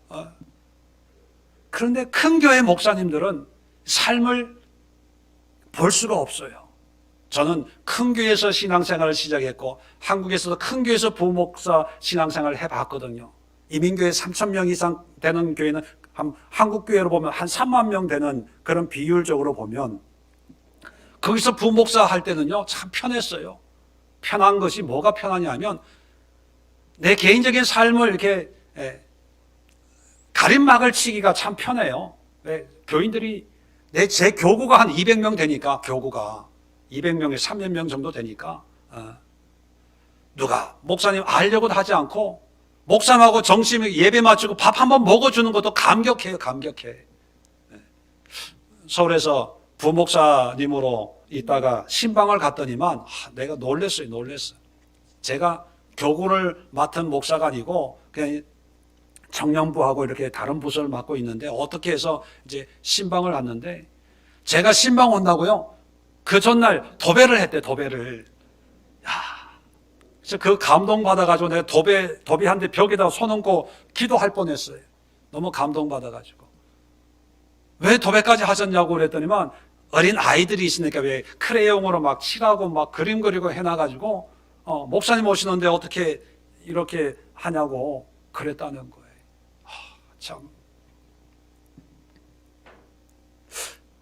그런데 큰 교회 목사님들은 삶을 볼 수가 없어요. 저는 큰 교회에서 신앙생활을 시작했고 한국에서도 큰 교회에서 부목사 신앙생활을 해봤거든요. 이민교회 3,000명 이상 되는 교회는 한국 교회로 보면 한 3만 명 되는 그런 비율적으로 보면 거기서 부목사 할 때는요 참 편했어요. 편한 것이 뭐가 편하냐면 내 개인적인 삶을 이렇게 가림막을 치기가 참 편해요. 왜? 교인들이 제 교구가 한 200명 되니까 교구가 200명에 300명 정도 되니까 누가 목사님 알려고도 하지 않고 목사님하고 정심에 예배 마치고 밥 한번 먹어주는 것도 감격해요. 감격해. 서울에서 부목사님으로 있다가 신방을 갔더니만 내가 놀랬어요. 제가 교구를 맡은 목사가 아니고 그냥 청년부하고 이렇게 다른 부서를 맡고 있는데 어떻게 해서 이제 신방을 갔는데 제가 신방 온다고요? 그 전날 도배를 했대. 도배를. 그래서 그 감동받아가지고 내가 도배 한 대 벽에다가 손 얹고 기도할 뻔했어요. 너무 감동받아가지고. 왜 도배까지 하셨냐고 그랬더니만 어린 아이들이 있으니까 왜 크레용으로 막 칠하고 막 그림 그리고 해놔가지고 목사님 오시는데 어떻게 이렇게 하냐고 그랬다는 거예요. 참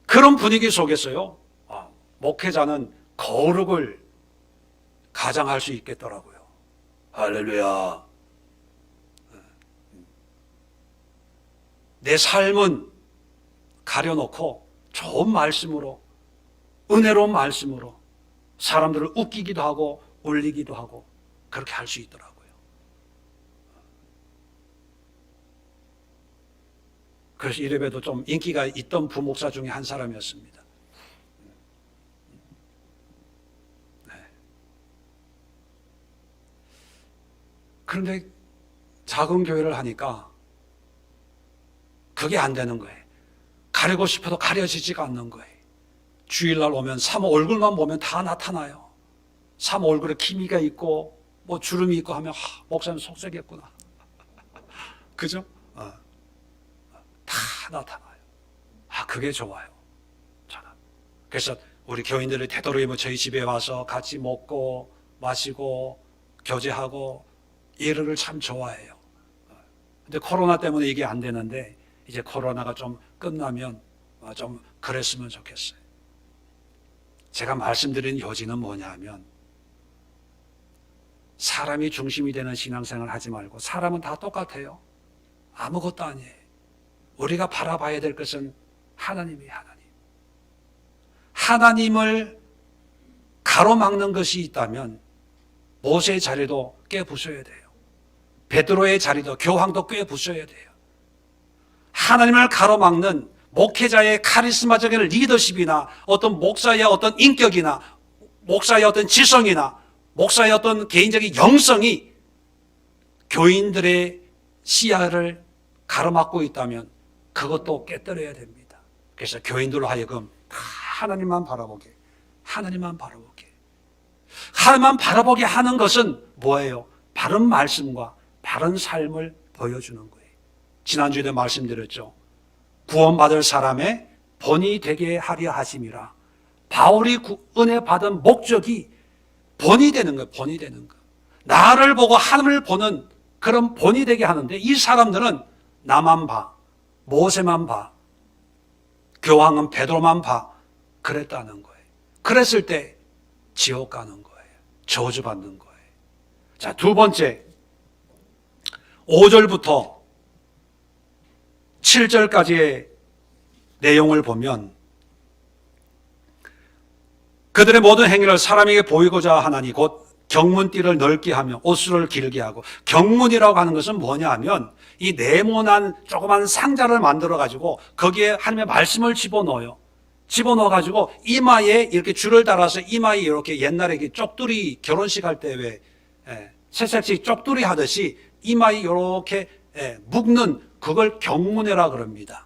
그런 분위기 속에서요, 목회자는 거룩을 가장할 수 있겠더라고요. 할렐루야. 내 삶은 가려놓고 좋은 말씀으로, 은혜로운 말씀으로 사람들을 웃기기도 하고 울리기도 하고 그렇게 할 수 있더라고요. 그래서 이래봬도 좀 인기가 있던 부목사 중에 한 사람이었습니다. 네. 그런데 작은 교회를 하니까 그게 안 되는 거예요. 가리고 싶어도 가려지지가 않는 거예요. 주일날 오면 사모 얼굴만 보면 다 나타나요. 사모 얼굴에 기미가 있고 뭐 주름이 있고 하면 목사님 속썩였구나. 그죠? 다 나타나요. 그게 좋아요. 저는. 그래서 우리 교인들이 되도록이면 저희 집에 와서 같이 먹고 마시고 교제하고 이러를 참 좋아해요. 근데 코로나 때문에 이게 안 되는데 이제 코로나가 좀 끝나면 좀 그랬으면 좋겠어요. 제가 말씀드린 요지는 뭐냐 하면 사람이 중심이 되는 신앙생활을 하지 말고 사람은 다 똑같아요. 아무것도 아니에요. 우리가 바라봐야 될 것은 하나님이에요. 하나님을 가로막는 것이 있다면 모세의 자리도 깨부숴야 돼요. 베드로의 자리도 교황도 깨부숴야 돼요. 하나님을 가로막는 목회자의 카리스마적인 리더십이나 어떤 목사의 어떤 인격이나 목사의 어떤 지성이나 목사의 어떤 개인적인 영성이 교인들의 시야를 가로막고 있다면 그것도 깨뜨려야 됩니다. 그래서 교인들로 하여금 하나님만 바라보게, 하나님만 바라보게. 하나님만 바라보게 하는 것은 뭐예요? 바른 말씀과 바른 삶을 보여주는 거예요. 지난주에도 말씀드렸죠. 구원받을 사람의 본이 되게 하려 하심이라. 바울이 은혜 받은 목적이 본이 되는 거예요. 본이 되는 거. 나를 보고 하늘을 보는 그런 본이 되게 하는데 이 사람들은 나만 봐, 모세만 봐, 교황은 베드로만 봐 그랬다는 거예요. 그랬을 때 지옥 가는 거예요. 저주받는 거예요. 자, 두 번째 5절부터 7절까지의 내용을 보면 그들의 모든 행위를 사람에게 보이고자 하나니 곧 경문띠를 넓게 하며 옷수를 길게 하고, 경문이라고 하는 것은 뭐냐 하면 이 네모난 조그만 상자를 만들어 가지고 거기에 하나님의 말씀을 집어넣어요. 집어넣어 가지고 이마에 이렇게 줄을 달아서 이마에 이렇게 옛날에 이렇게 쪽두리 결혼식 할 때 왜 새색시 쪽두리 하듯이 이마에 이렇게 묶는 그걸 경문회라 그럽니다.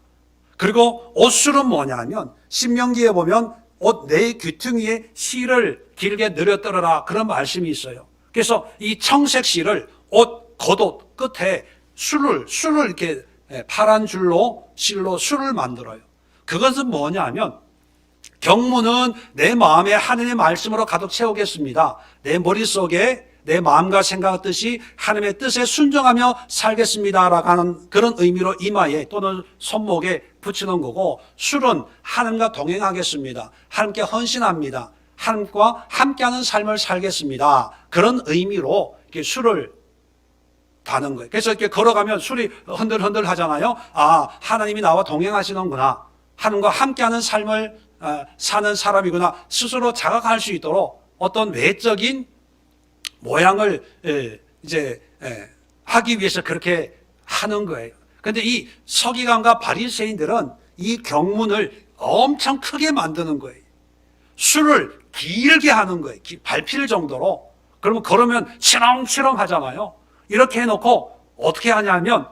그리고 옷술은 뭐냐 하면 신명기에 보면 옷 네 귀퉁이에 실을 길게 늘어뜨려라 그런 말씀이 있어요. 그래서 이 청색 실을 옷 겉옷 끝에 술을 이렇게 파란 줄로 실로 술을 만들어요. 그것은 뭐냐 하면 경문은 내 마음에 하나님의 말씀으로 가득 채우겠습니다. 내 머릿속에 내 마음과 생각 뜻이 하나님의 뜻에 순종하며 살겠습니다라고 하는 그런 의미로 이마에 또는 손목에 붙이는 거고, 술은 하나님과 동행하겠습니다. 하나님께 헌신합니다. 하나님과 함께하는 삶을 살겠습니다. 그런 의미로 이렇게 술을 다는 거예요. 그래서 이렇게 걸어가면 술이 흔들흔들 하잖아요. 하나님이 나와 동행하시는구나. 하나님과 함께하는 삶을 사는 사람이구나. 스스로 자각할 수 있도록 어떤 외적인 모양을 하기 위해서 그렇게 하는 거예요. 그런데 이 서기관과 바리새인들은 이 경문을 엄청 크게 만드는 거예요. 술을 길게 하는 거예요. 밟힐 정도로. 그러면 걸으면 치렁치렁 하잖아요. 이렇게 해놓고 어떻게 하냐면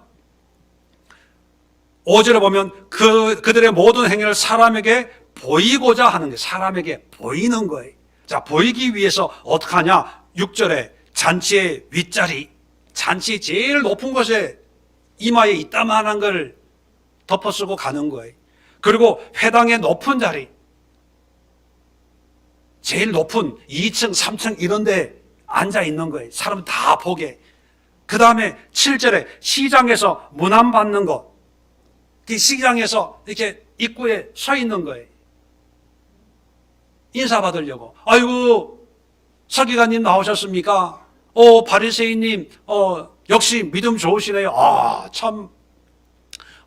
5절에 보면 그들의 모든 행위를 사람에게 보이고자 하는 거예요. 사람에게 보이는 거예요. 자, 보이기 위해서 어떻게 하냐? 6절에 잔치의 윗자리, 잔치 제일 높은 곳에 이마에 이따만한 걸 덮어쓰고 가는 거예요. 그리고 회당의 높은 자리, 제일 높은 2층, 3층 이런 데 앉아 있는 거예요. 사람 다 보게. 그 다음에 7절에 시장에서 문안 받는 것, 이 시장에서 이렇게 입구에 서 있는 거예요. 인사받으려고. 아이고, 서기관님 나오셨습니까? 바리새인님, 역시 믿음 좋으시네요. 참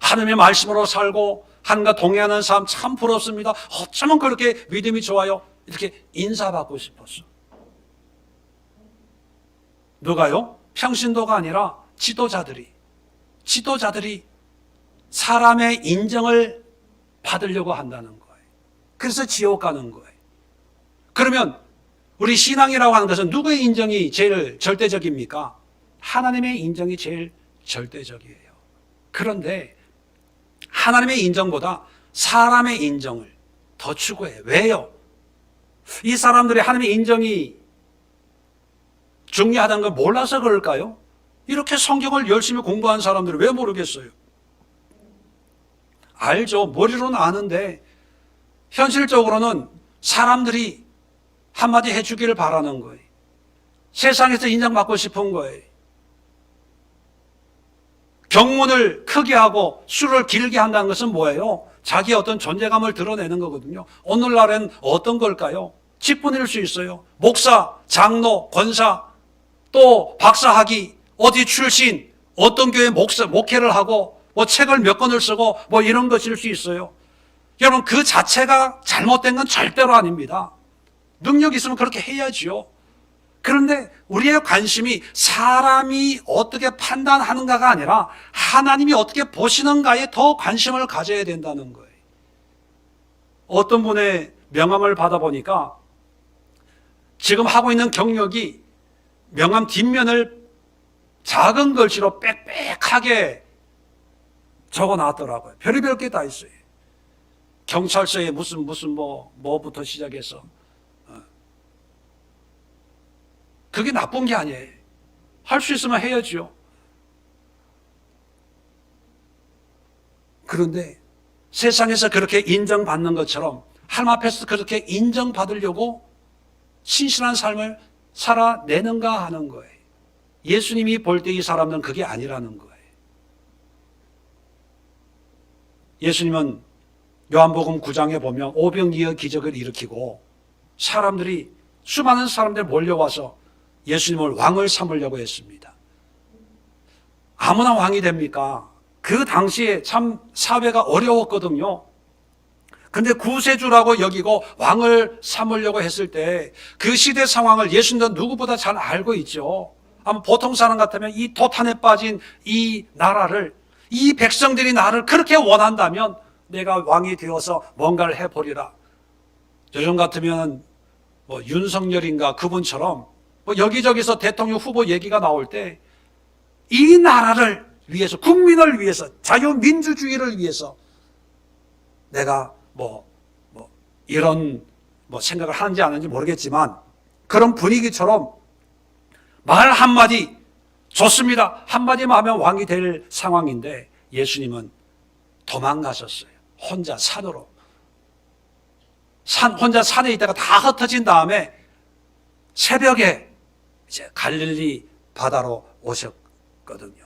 하나님의 말씀으로 살고 하나님과 동행하는 삶 참 부럽습니다. 어쩌면 그렇게 믿음이 좋아요. 이렇게 인사받고 싶었어. 누가요? 평신도가 아니라 지도자들이 사람의 인정을 받으려고 한다는 거예요. 그래서 지옥 가는 거예요. 그러면 우리 신앙이라고 하는 것은 누구의 인정이 제일 절대적입니까? 하나님의 인정이 제일 절대적이에요. 그런데 하나님의 인정보다 사람의 인정을 더 추구해요. 왜요? 이 사람들이 하나님의 인정이 중요하다는 걸 몰라서 그럴까요? 이렇게 성경을 열심히 공부한 사람들이 왜 모르겠어요? 알죠. 머리로는 아는데 현실적으로는 사람들이 한마디 해주기를 바라는 거예요. 세상에서 인정받고 싶은 거예요. 경문을 크게 하고 수를 길게 한다는 것은 뭐예요? 자기의 어떤 존재감을 드러내는 거거든요. 오늘날엔 어떤 걸까요? 직분일 수 있어요. 목사, 장로, 권사, 또 박사학위, 어디 출신, 어떤 교회 목회를 하고 책을 몇 권을 쓰고 이런 것일 수 있어요. 여러분, 그 자체가 잘못된 건 절대로 아닙니다. 능력 있으면 그렇게 해야지요. 그런데 우리의 관심이 사람이 어떻게 판단하는가가 아니라 하나님이 어떻게 보시는가에 더 관심을 가져야 된다는 거예요. 어떤 분의 명함을 받아보니까 지금 하고 있는 경력이 명함 뒷면을 작은 글씨로 빽빽하게 적어놨더라고요. 별의별 게 다 있어요. 경찰서에 무슨 뭐부터 시작해서. 그게 나쁜 게 아니에요. 할 수 있으면 해야지요. 그런데 세상에서 그렇게 인정받는 것처럼 하나님 앞에서 그렇게 인정받으려고 신실한 삶을 살아내는가 하는 거예요. 예수님이 볼 때 이 사람들은 그게 아니라는 거예요. 예수님은 요한복음 9장에 보면 오병이어 기적을 일으키고 수많은 사람들이 몰려와서 예수님을 왕을 삼으려고 했습니다. 아무나 왕이 됩니까? 그 당시에 참 사회가 어려웠거든요. 근데 구세주라고 여기고 왕을 삼으려고 했을 때 그 시대 상황을 예수님도 누구보다 잘 알고 있죠. 아마 보통 사람 같으면 이 도탄에 빠진 이 나라를, 이 백성들이 나를 그렇게 원한다면 내가 왕이 되어서 뭔가를 해보리라. 요즘 같으면 윤석열인가 그분처럼 여기저기서 대통령 후보 얘기가 나올 때 이 나라를 위해서, 국민을 위해서, 자유민주주의를 위해서 내가 이런 생각을 하는지 안 하는지 모르겠지만 그런 분위기처럼 말 한마디 좋습니다. 한마디만 하면 왕이 될 상황인데 예수님은 도망가셨어요. 혼자 산으로. 혼자 산에 있다가 다 흩어진 다음에 새벽에 이제 갈릴리 바다로 오셨거든요.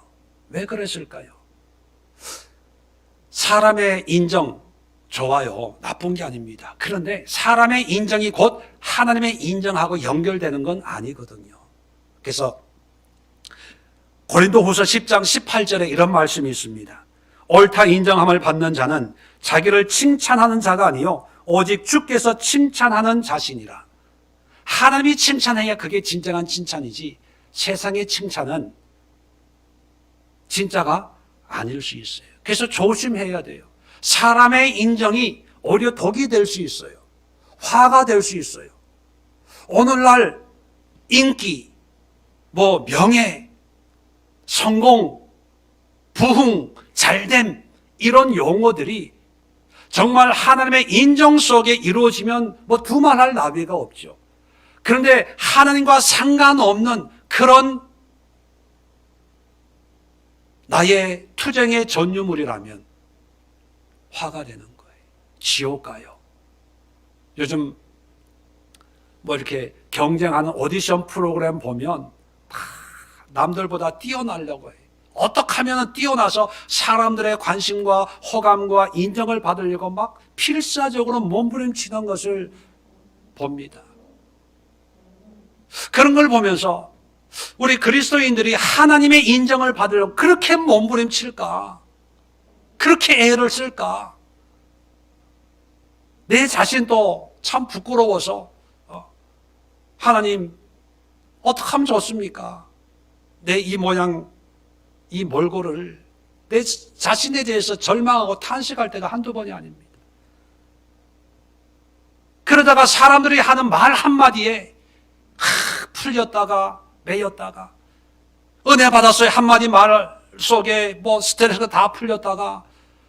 왜 그랬을까요? 사람의 인정 좋아요. 나쁜 게 아닙니다. 그런데 사람의 인정이 곧 하나님의 인정하고 연결되는 건 아니거든요. 그래서 고린도후서 10장 18절에 이런 말씀이 있습니다. 옳다 인정함을 받는 자는 자기를 칭찬하는 자가 아니요 오직 주께서 칭찬하는 자신이라. 하나님이 칭찬해야 그게 진정한 칭찬이지 세상의 칭찬은 진짜가 아닐 수 있어요. 그래서 조심해야 돼요. 사람의 인정이 오히려 독이 될 수 있어요. 화가 될 수 있어요. 오늘날 인기, 명예, 성공, 부흥, 잘됨 이런 용어들이 정말 하나님의 인정 속에 이루어지면 두말할 나위가 없죠. 그런데 하나님과 상관없는 그런 나의 투쟁의 전유물이라면 화가 되는 거예요. 지옥 가요. 요즘 이렇게 경쟁하는 오디션 프로그램 보면 다 남들보다 뛰어나려고 해요. 어떻게 하면 뛰어나서 사람들의 관심과 호감과 인정을 받으려고 막 필사적으로 몸부림치는 것을 봅니다. 그런 걸 보면서 우리 그리스도인들이 하나님의 인정을 받으려고 그렇게 몸부림칠까? 그렇게 애를 쓸까? 내 자신도 참 부끄러워서 하나님 어떻게 하면 좋습니까? 내 이 모양, 이 몰골을 내 자신에 대해서 절망하고 탄식할 때가 한두 번이 아닙니다. 그러다가 사람들이 하는 말 한마디에 풀렸다가 매였다가 은혜 받았어요 한마디 말 속에 뭐 스트레스가 다 풀렸다가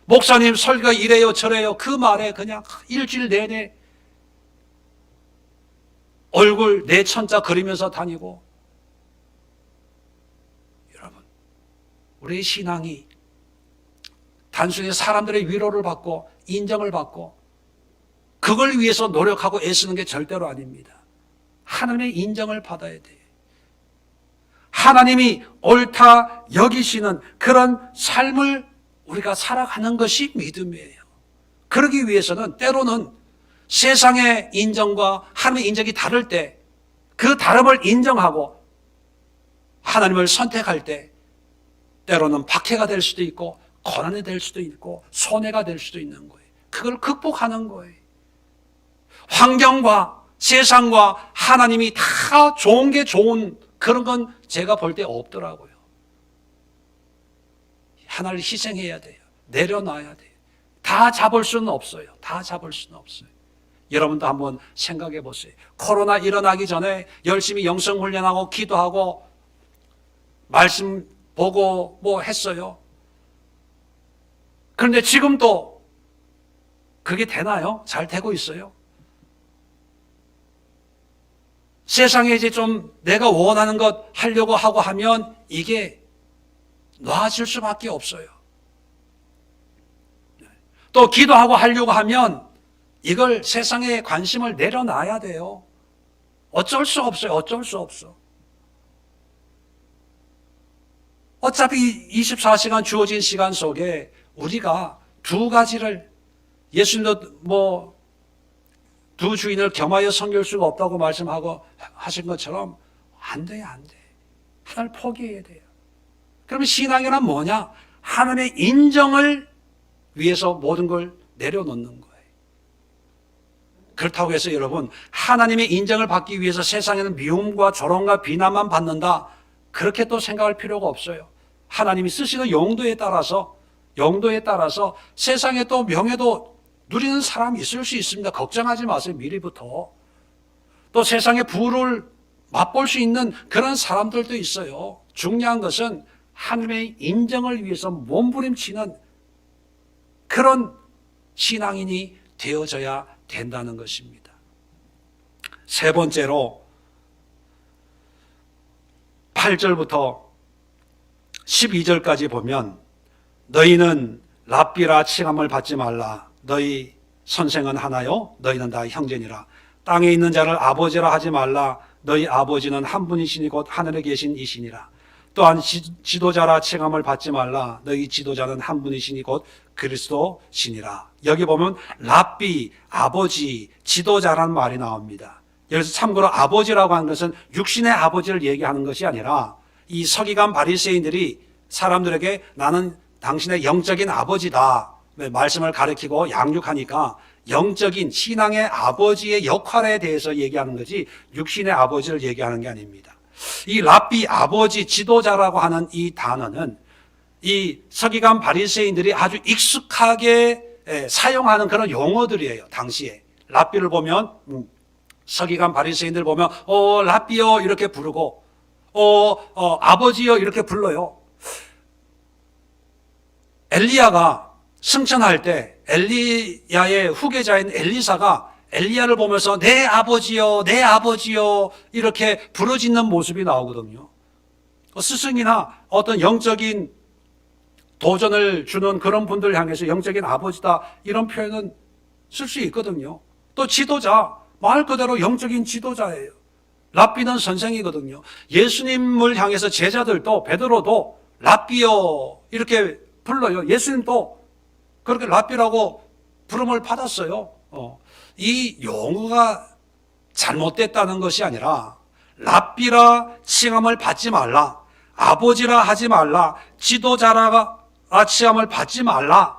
목사님 설교가 이래요 저래요 그 말에 그냥 일주일 내내 얼굴 내천자 그리면서 다니고. 여러분, 우리의 신앙이 단순히 사람들의 위로를 받고 인정을 받고 그걸 위해서 노력하고 애쓰는 게 절대로 아닙니다. 하나님의 인정을 받아야 돼요. 하나님이 옳다 여기시는 그런 삶을 우리가 살아가는 것이 믿음이에요. 그러기 위해서는 때로는 세상의 인정과 하나님의 인정이 다를 때 그 다름을 인정하고 하나님을 선택할 때 때로는 박해가 될 수도 있고 고난이 될 수도 있고 손해가 될 수도 있는 거예요. 그걸 극복하는 거예요. 환경과 세상과 하나님이 다 좋은 게 좋은 그런 건 제가 볼 때 없더라고요. 하나를 희생해야 돼요. 내려놔야 돼요. 다 잡을 수는 없어요. 다 잡을 수는 없어요. 여러분도 한번 생각해 보세요. 코로나 일어나기 전에 열심히 영성 훈련하고 기도하고 말씀 보고 뭐 했어요. 그런데 지금도 그게 되나요? 잘 되고 있어요? 세상에 이제 좀 내가 원하는 것 하려고 하고 하면 이게 놔질 수밖에 없어요. 또 기도하고 하려고 하면 이걸 세상에 관심을 내려놔야 돼요. 어쩔 수 없어요. 어쩔 수 없어. 어차피 24시간 주어진 시간 속에 우리가 두 가지를 예수님도 두 주인을 겸하여 섬길 수가 없다고 말씀하고 하신 것처럼 안 돼요, 안 돼. 하나를 포기해야 돼요. 그러면 신앙이란 뭐냐? 하나님의 인정을 위해서 모든 걸 내려놓는 거예요. 그렇다고 해서 여러분, 하나님의 인정을 받기 위해서 세상에는 미움과 조롱과 비난만 받는다. 그렇게 또 생각할 필요가 없어요. 하나님이 쓰시는 용도에 따라서 세상에 또 명예도 누리는 사람이 있을 수 있습니다. 걱정하지 마세요. 미리부터. 또 세상의 부를 맛볼 수 있는 그런 사람들도 있어요. 중요한 것은 하나님의 인정을 위해서 몸부림치는 그런 신앙인이 되어져야 된다는 것입니다. 세 번째로 8절부터 12절까지 보면 너희는 랍비라 칭함을 받지 말라. 너희 선생은 하나요? 너희는 다 형제니라. 땅에 있는 자를 아버지라 하지 말라. 너희 아버지는 한 분이시니 곧 하늘에 계신 이시니라. 또한 지도자라 칭함을 받지 말라. 너희 지도자는 한 분이시니 곧 그리스도시니라. 여기 보면 랍비, 아버지, 지도자라는 말이 나옵니다. 여기서 참고로 아버지라고 하는 것은 육신의 아버지를 얘기하는 것이 아니라 이 서기관 바리새인들이 사람들에게 나는 당신의 영적인 아버지다 말씀을 가르치고 양육하니까 영적인 신앙의 아버지의 역할에 대해서 얘기하는 거지 육신의 아버지를 얘기하는 게 아닙니다. 이 랍비, 아버지, 지도자라고 하는 이 단어는 이 서기관 바리새인들이 아주 익숙하게 사용하는 그런 용어들이에요. 당시에 랍비를 보면 서기관 바리새인들 보면 랍비요 이렇게 부르고 아버지요 이렇게 불러요. 엘리야가 승천할 때 엘리야의 후계자인 엘리사가 엘리야를 보면서 내 아버지요 내 아버지요 이렇게 부르짖는 모습이 나오거든요. 스승이나 어떤 영적인 도전을 주는 그런 분들 향해서 영적인 아버지다 이런 표현은 쓸 수 있거든요. 또 지도자, 말 그대로 영적인 지도자예요. 랍비는 선생이거든요. 예수님을 향해서 제자들도 베드로도 랍비요 이렇게 불러요. 예수님도 그렇게 랍비라고 부름을 받았어요. 이 용어가 잘못됐다는 것이 아니라 랍비라 칭함을 받지 말라, 아버지라 하지 말라, 지도자라 칭함을 받지 말라.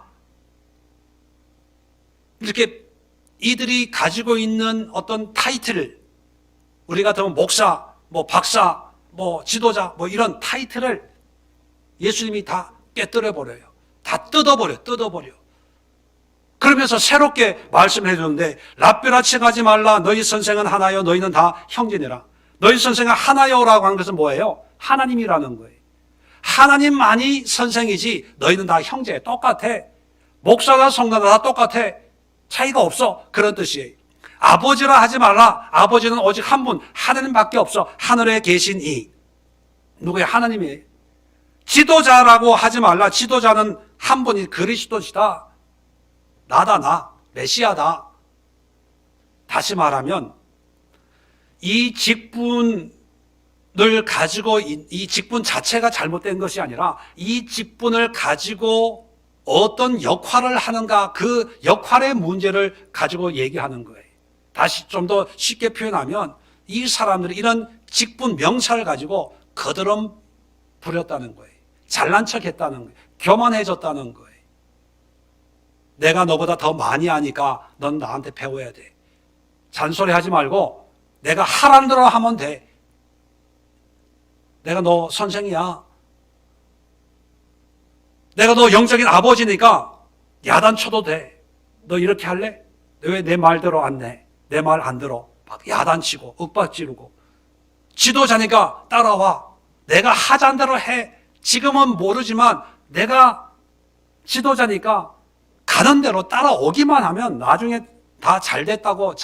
이렇게 이들이 가지고 있는 어떤 타이틀, 우리 같으면 목사, 박사, 지도자, 이런 타이틀을 예수님이 다 깨뜨려 버려요. 다 뜯어버려. 그러면서 새롭게 말씀해 주는데, 랍비라 칭하지 말라. 너희 선생은 하나요. 너희는 다 형제니라. 너희 선생은 하나요라고 하는 것은 뭐예요? 하나님이라는 거예요. 하나님만이 선생이지 너희는 다 형제, 똑같아. 목사나 성도나 다 똑같아. 차이가 없어. 그런 뜻이에요. 아버지라 하지 말라. 아버지는 오직 한 분, 하나님밖에 없어. 하늘에 계신 이. 누구예요? 하나님이에요. 지도자라고 하지 말라. 지도자는 한 분이 그리스도시다. 나다, 나. 메시아다. 다시 말하면 이 직분을 가지고, 이 직분 자체가 잘못된 것이 아니라 이 직분을 가지고 어떤 역할을 하는가, 그 역할의 문제를 가지고 얘기하는 거예요. 다시 좀 더 쉽게 표현하면 이 사람들이 이런 직분 명찰을 가지고 거드름 부렸다는 거예요. 잘난 척 했다는 거예요. 교만해졌다는 거예요. 내가 너보다 더 많이 하니까 넌 나한테 배워야 돼. 잔소리 하지 말고 내가 하라는 대로 하면 돼. 내가 너 선생이야. 내가 너 영적인 아버지니까 야단쳐도 돼. 너 이렇게 할래? 왜 내 말대로 안 내? 내 말 안 들어. 막 야단치고 윽박지르고. 지도자니까 따라와. 내가 하자는 대로 해. 지금은 모르지만 내가 지도자니까 가는 대로 따라오기만 하면 나중에 다 잘 됐다고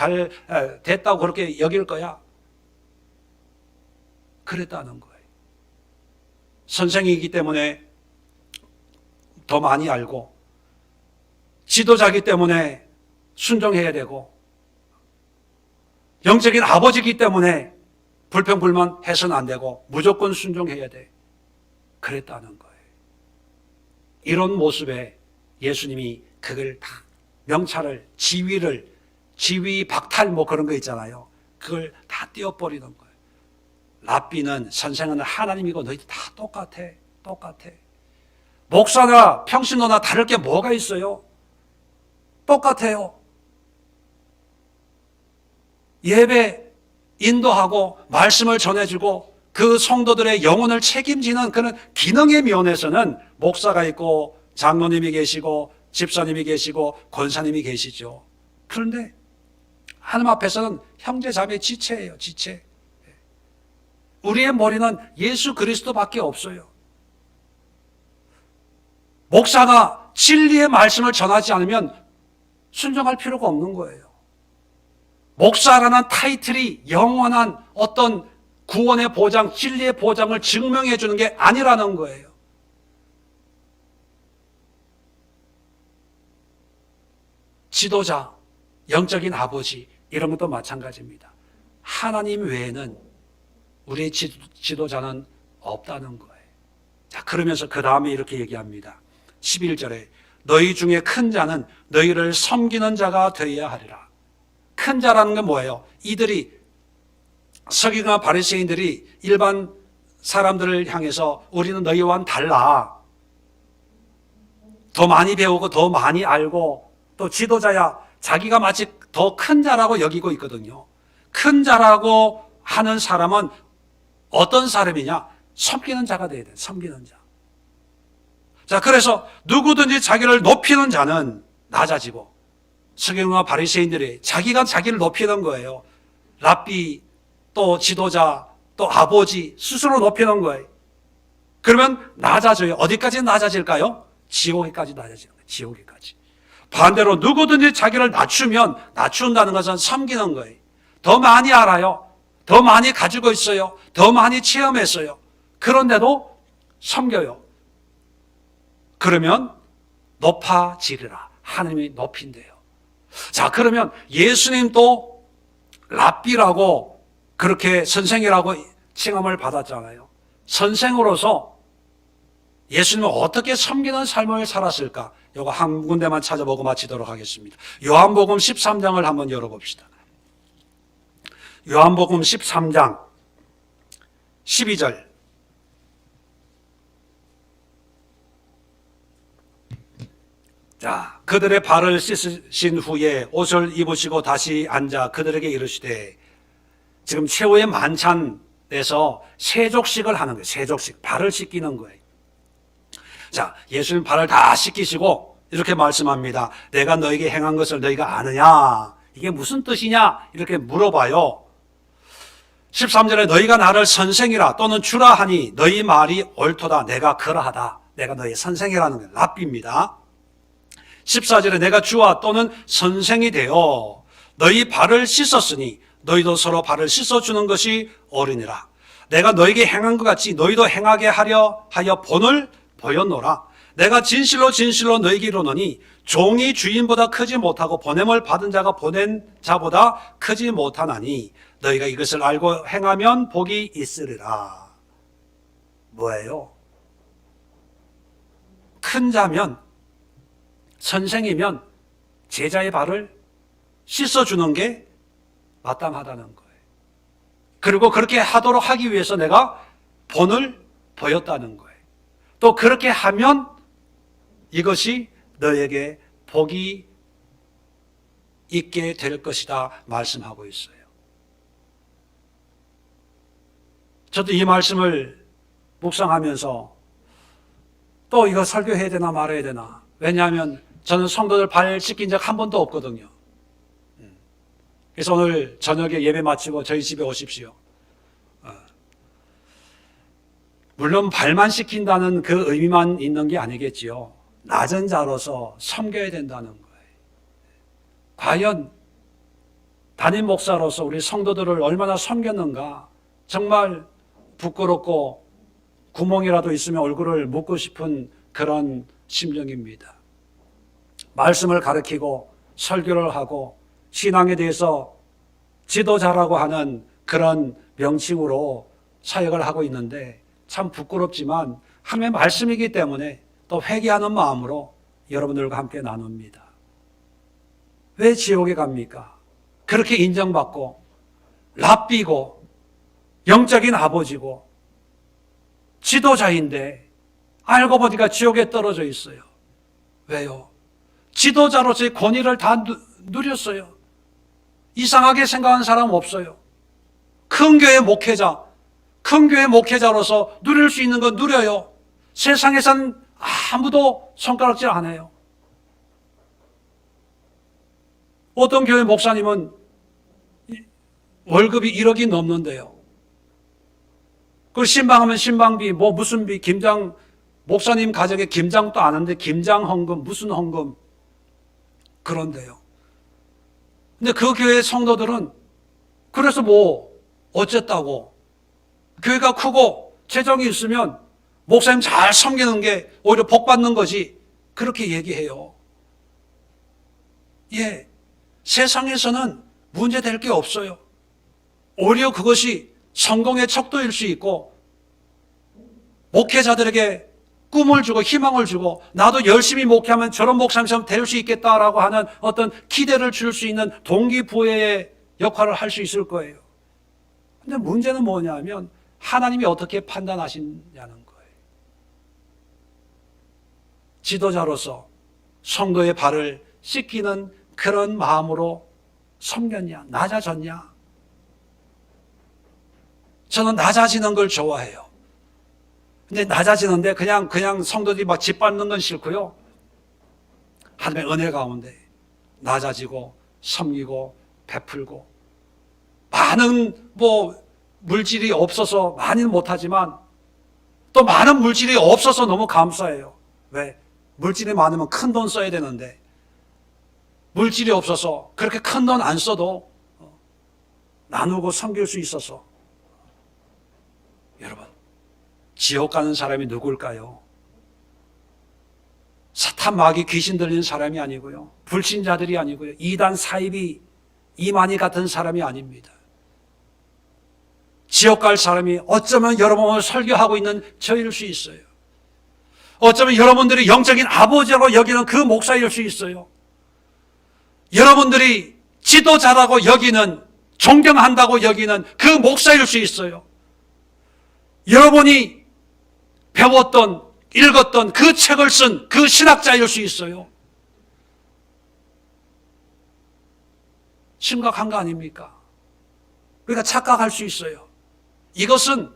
그렇게 여길 거야. 그랬다는 거예요. 선생이기 때문에 더 많이 알고, 지도자이기 때문에 순종해야 되고, 영적인 아버지이기 때문에 불평불만 해서는 안 되고 무조건 순종해야 돼. 그랬다는 거예요. 이런 모습에 예수님이 그걸 다 명찰을, 지위 박탈 그런 거 있잖아요. 그걸 다 떼어버리는 거예요. 랍비는, 선생은 하나님이고 너희들 다 똑같아. 목사나 평신도나 다를 게 뭐가 있어요? 똑같아요. 예배 인도하고 말씀을 전해주고 그 성도들의 영혼을 책임지는 그런 기능의 면에서는 목사가 있고 장로님이 계시고 집사님이 계시고 권사님이 계시죠. 그런데 하나님 앞에서는 형제 자매 지체예요. 지체. 우리의 머리는 예수 그리스도밖에 없어요. 목사가 진리의 말씀을 전하지 않으면 순종할 필요가 없는 거예요. 목사라는 타이틀이 영원한 어떤 구원의 보장, 진리의 보장을 증명해 주는 게 아니라는 거예요. 지도자, 영적인 아버지, 이런 것도 마찬가지입니다. 하나님 외에는 우리의 지도자는 없다는 거예요. 자, 그러면서 그 다음에 이렇게 얘기합니다. 11절에 너희 중에 큰 자는 너희를 섬기는 자가 되어야 하리라. 큰 자라는 건 뭐예요? 이들이, 서기관과 바리새인들이 일반 사람들을 향해서 우리는 너희와는 달라. 더 많이 배우고 더 많이 알고 또 지도자야, 자기가 마치 더 큰 자라고 여기고 있거든요. 큰 자라고 하는 사람은 어떤 사람이냐? 섬기는 자가 돼야 돼. 섬기는 자. 자, 그래서 누구든지 자기를 높이는 자는 낮아지고, 서기관과 바리새인들이 자기가 자기를 높이는 거예요. 랍비, 또 지도자, 또 아버지 스스로 높이는 거예요. 그러면 낮아져요. 어디까지 낮아질까요? 지옥에까지 낮아지는 거예요. 지옥에까지. 반대로 누구든지 자기를 낮춘다는 것은 섬기는 거예요. 더 많이 알아요. 더 많이 가지고 있어요. 더 많이 체험했어요. 그런데도 섬겨요. 그러면 높아지리라. 하나님이 높인대요. 자, 그러면 예수님도 랍비라고 그렇게 선생이라고 칭함을 받았잖아요. 선생으로서 예수님은 어떻게 섬기는 삶을 살았을까? 이거 한 군데만 찾아보고 마치도록 하겠습니다. 요한복음 13장을 한번 열어봅시다. 요한복음 13장 12절. 자, 그들의 발을 씻으신 후에 옷을 입으시고 다시 앉아 그들에게 이르시되, 지금 최후의 만찬에서 세족식을 하는 거예요. 세족식, 발을 씻기는 거예요. 자, 예수님 발을 다 씻기시고 이렇게 말씀합니다. 내가 너에게 행한 것을 너희가 아느냐? 이게 무슨 뜻이냐? 이렇게 물어봐요. 13절에 너희가 나를 선생이라 또는 주라 하니 너희 말이 옳도다. 내가 그러하다. 내가 너희 선생이라는 게 랍비입니다. 14절에 내가 주와 또는 선생이 되어 너희 발을 씻었으니 너희도 서로 발을 씻어주는 것이 옳으니라. 내가 너에게 행한 것 같이 너희도 행하게 하려 하여 본을 보였노라. 내가 진실로 진실로 너희에게 이르노니 종이 주인보다 크지 못하고 보냄을 받은 자가 보낸 자보다 크지 못하나니 너희가 이것을 알고 행하면 복이 있으리라. 뭐예요? 큰 자면, 선생이면 제자의 발을 씻어주는 게 마땅하다는 거예요. 그리고 그렇게 하도록 하기 위해서 내가 본을 보였다는 거예요. 또 그렇게 하면 이것이 너에게 복이 있게 될 것이다 말씀하고 있어요. 저도 이 말씀을 묵상하면서 또 이거 설교해야 되나 말아야 되나. 왜냐하면 저는 성도들 발 씻긴 적 한 번도 없거든요. 그래서 오늘 저녁에 예배 마치고 저희 집에 오십시오. 물론 발만 씻긴다는 그 의미만 있는 게 아니겠지요. 낮은 자로서 섬겨야 된다는 거예요. 과연 담임 목사로서 우리 성도들을 얼마나 섬겼는가. 정말 부끄럽고 구멍이라도 있으면 얼굴을 묻고 싶은 그런 심정입니다. 말씀을 가르치고 설교를 하고 신앙에 대해서 지도자라고 하는 그런 명칭으로 사역을 하고 있는데 참 부끄럽지만 하나님의 말씀이기 때문에 또 회개하는 마음으로 여러분들과 함께 나눕니다. 왜 지옥에 갑니까? 그렇게 인정받고 랍비고 영적인 아버지고 지도자인데 알고 보니까 지옥에 떨어져 있어요. 왜요? 지도자로서의 권위를 다 누렸어요. 이상하게 생각하는 사람 없어요. 큰 교회 목회자, 큰 교회 목회자로서 누릴 수 있는 건 누려요. 세상에선 아무도 손가락질 안 해요. 어떤 교회 목사님은 월급이 1억이 넘는데요. 그리고 신방하면 신방비, 뭐 무슨 비, 김장, 목사님 가정에 김장도 안 하는데 김장 헌금, 무슨 헌금. 그런데요. 근데 그 교회 성도들은 그래서 뭐 어쨌다고 교회가 크고 재정이 있으면 목사님 잘 섬기는 게 오히려 복 받는 거지 그렇게 얘기해요. 예, 세상에서는 문제될 게 없어요. 오히려 그것이 성공의 척도일 수 있고 목회자들에게 꿈을 주고 희망을 주고 나도 열심히 목회하면 저런 목사님처럼 될 수 있겠다라고 하는 어떤 기대를 줄 수 있는 동기부여의 역할을 할 수 있을 거예요. 근데 문제는 뭐냐면 하나님이 어떻게 판단하시냐는 거예요. 지도자로서 성도의 발을 씻기는 그런 마음으로 섬겼냐, 낮아졌냐? 저는 낮아지는 걸 좋아해요. 근데 낮아지는데 그냥 성도들이 막 짓밟는 건 싫고요. 하나님의 은혜 가운데 낮아지고 섬기고 베풀고 많은 뭐 물질이 없어서 많이는 못하지만 또 많은 물질이 없어서 너무 감사해요. 왜? 물질이 많으면 큰 돈 써야 되는데 물질이 없어서 그렇게 큰 돈 안 써도 나누고 섬길 수 있어서. 여러분, 지옥 가는 사람이 누굴까요? 사탄 마귀 귀신 들리는 사람이 아니고요. 불신자들이 아니고요. 이단 사이비 이만희 같은 사람이 아닙니다. 지옥 갈 사람이 어쩌면 여러분을 설교하고 있는 저일 수 있어요. 어쩌면 여러분들이 영적인 아버지라고 여기는 그 목사일 수 있어요. 여러분들이 지도자라고 여기는 존경한다고 여기는 그 목사일 수 있어요. 여러분이 배웠던, 읽었던 그 책을 쓴 그 신학자일 수 있어요. 심각한 거 아닙니까? 우리가 착각할 수 있어요. 이것은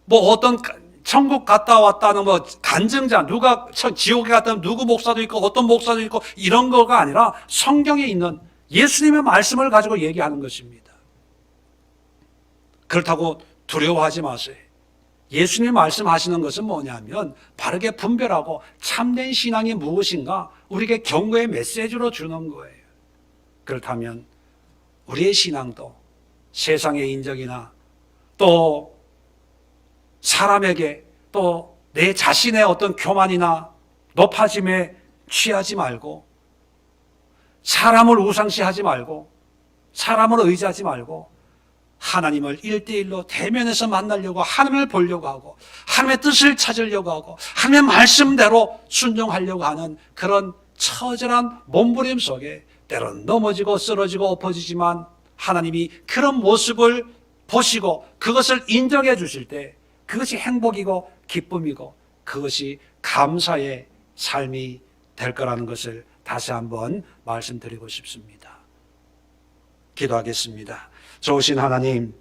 뭐 어떤 천국 갔다 왔다는 뭐 간증자, 누가 지옥에 갔다면 누구 목사도 있고 어떤 목사도 있고 이런 거가 아니라 성경에 있는 예수님의 말씀을 가지고 얘기하는 것입니다. 그렇다고 두려워하지 마세요. 예수님 말씀하시는 것은 뭐냐면 바르게 분별하고 참된 신앙이 무엇인가 우리에게 경고의 메시지로 주는 거예요. 그렇다면 우리의 신앙도 세상의 인정이나 또 사람에게 또 내 자신의 어떤 교만이나 높아짐에 취하지 말고 사람을 우상시하지 말고 사람을 의지하지 말고 하나님을 1대1로 대면에서 만나려고 하나님을 보려고 하고 하나님의 뜻을 찾으려고 하고 하나님의 말씀대로 순종하려고 하는 그런 처절한 몸부림 속에 때론 넘어지고 쓰러지고 엎어지지만 하나님이 그런 모습을 보시고 그것을 인정해 주실 때 그것이 행복이고 기쁨이고 그것이 감사의 삶이 될 거라는 것을 다시 한번 말씀드리고 싶습니다. 기도하겠습니다. 좋으신 하나님,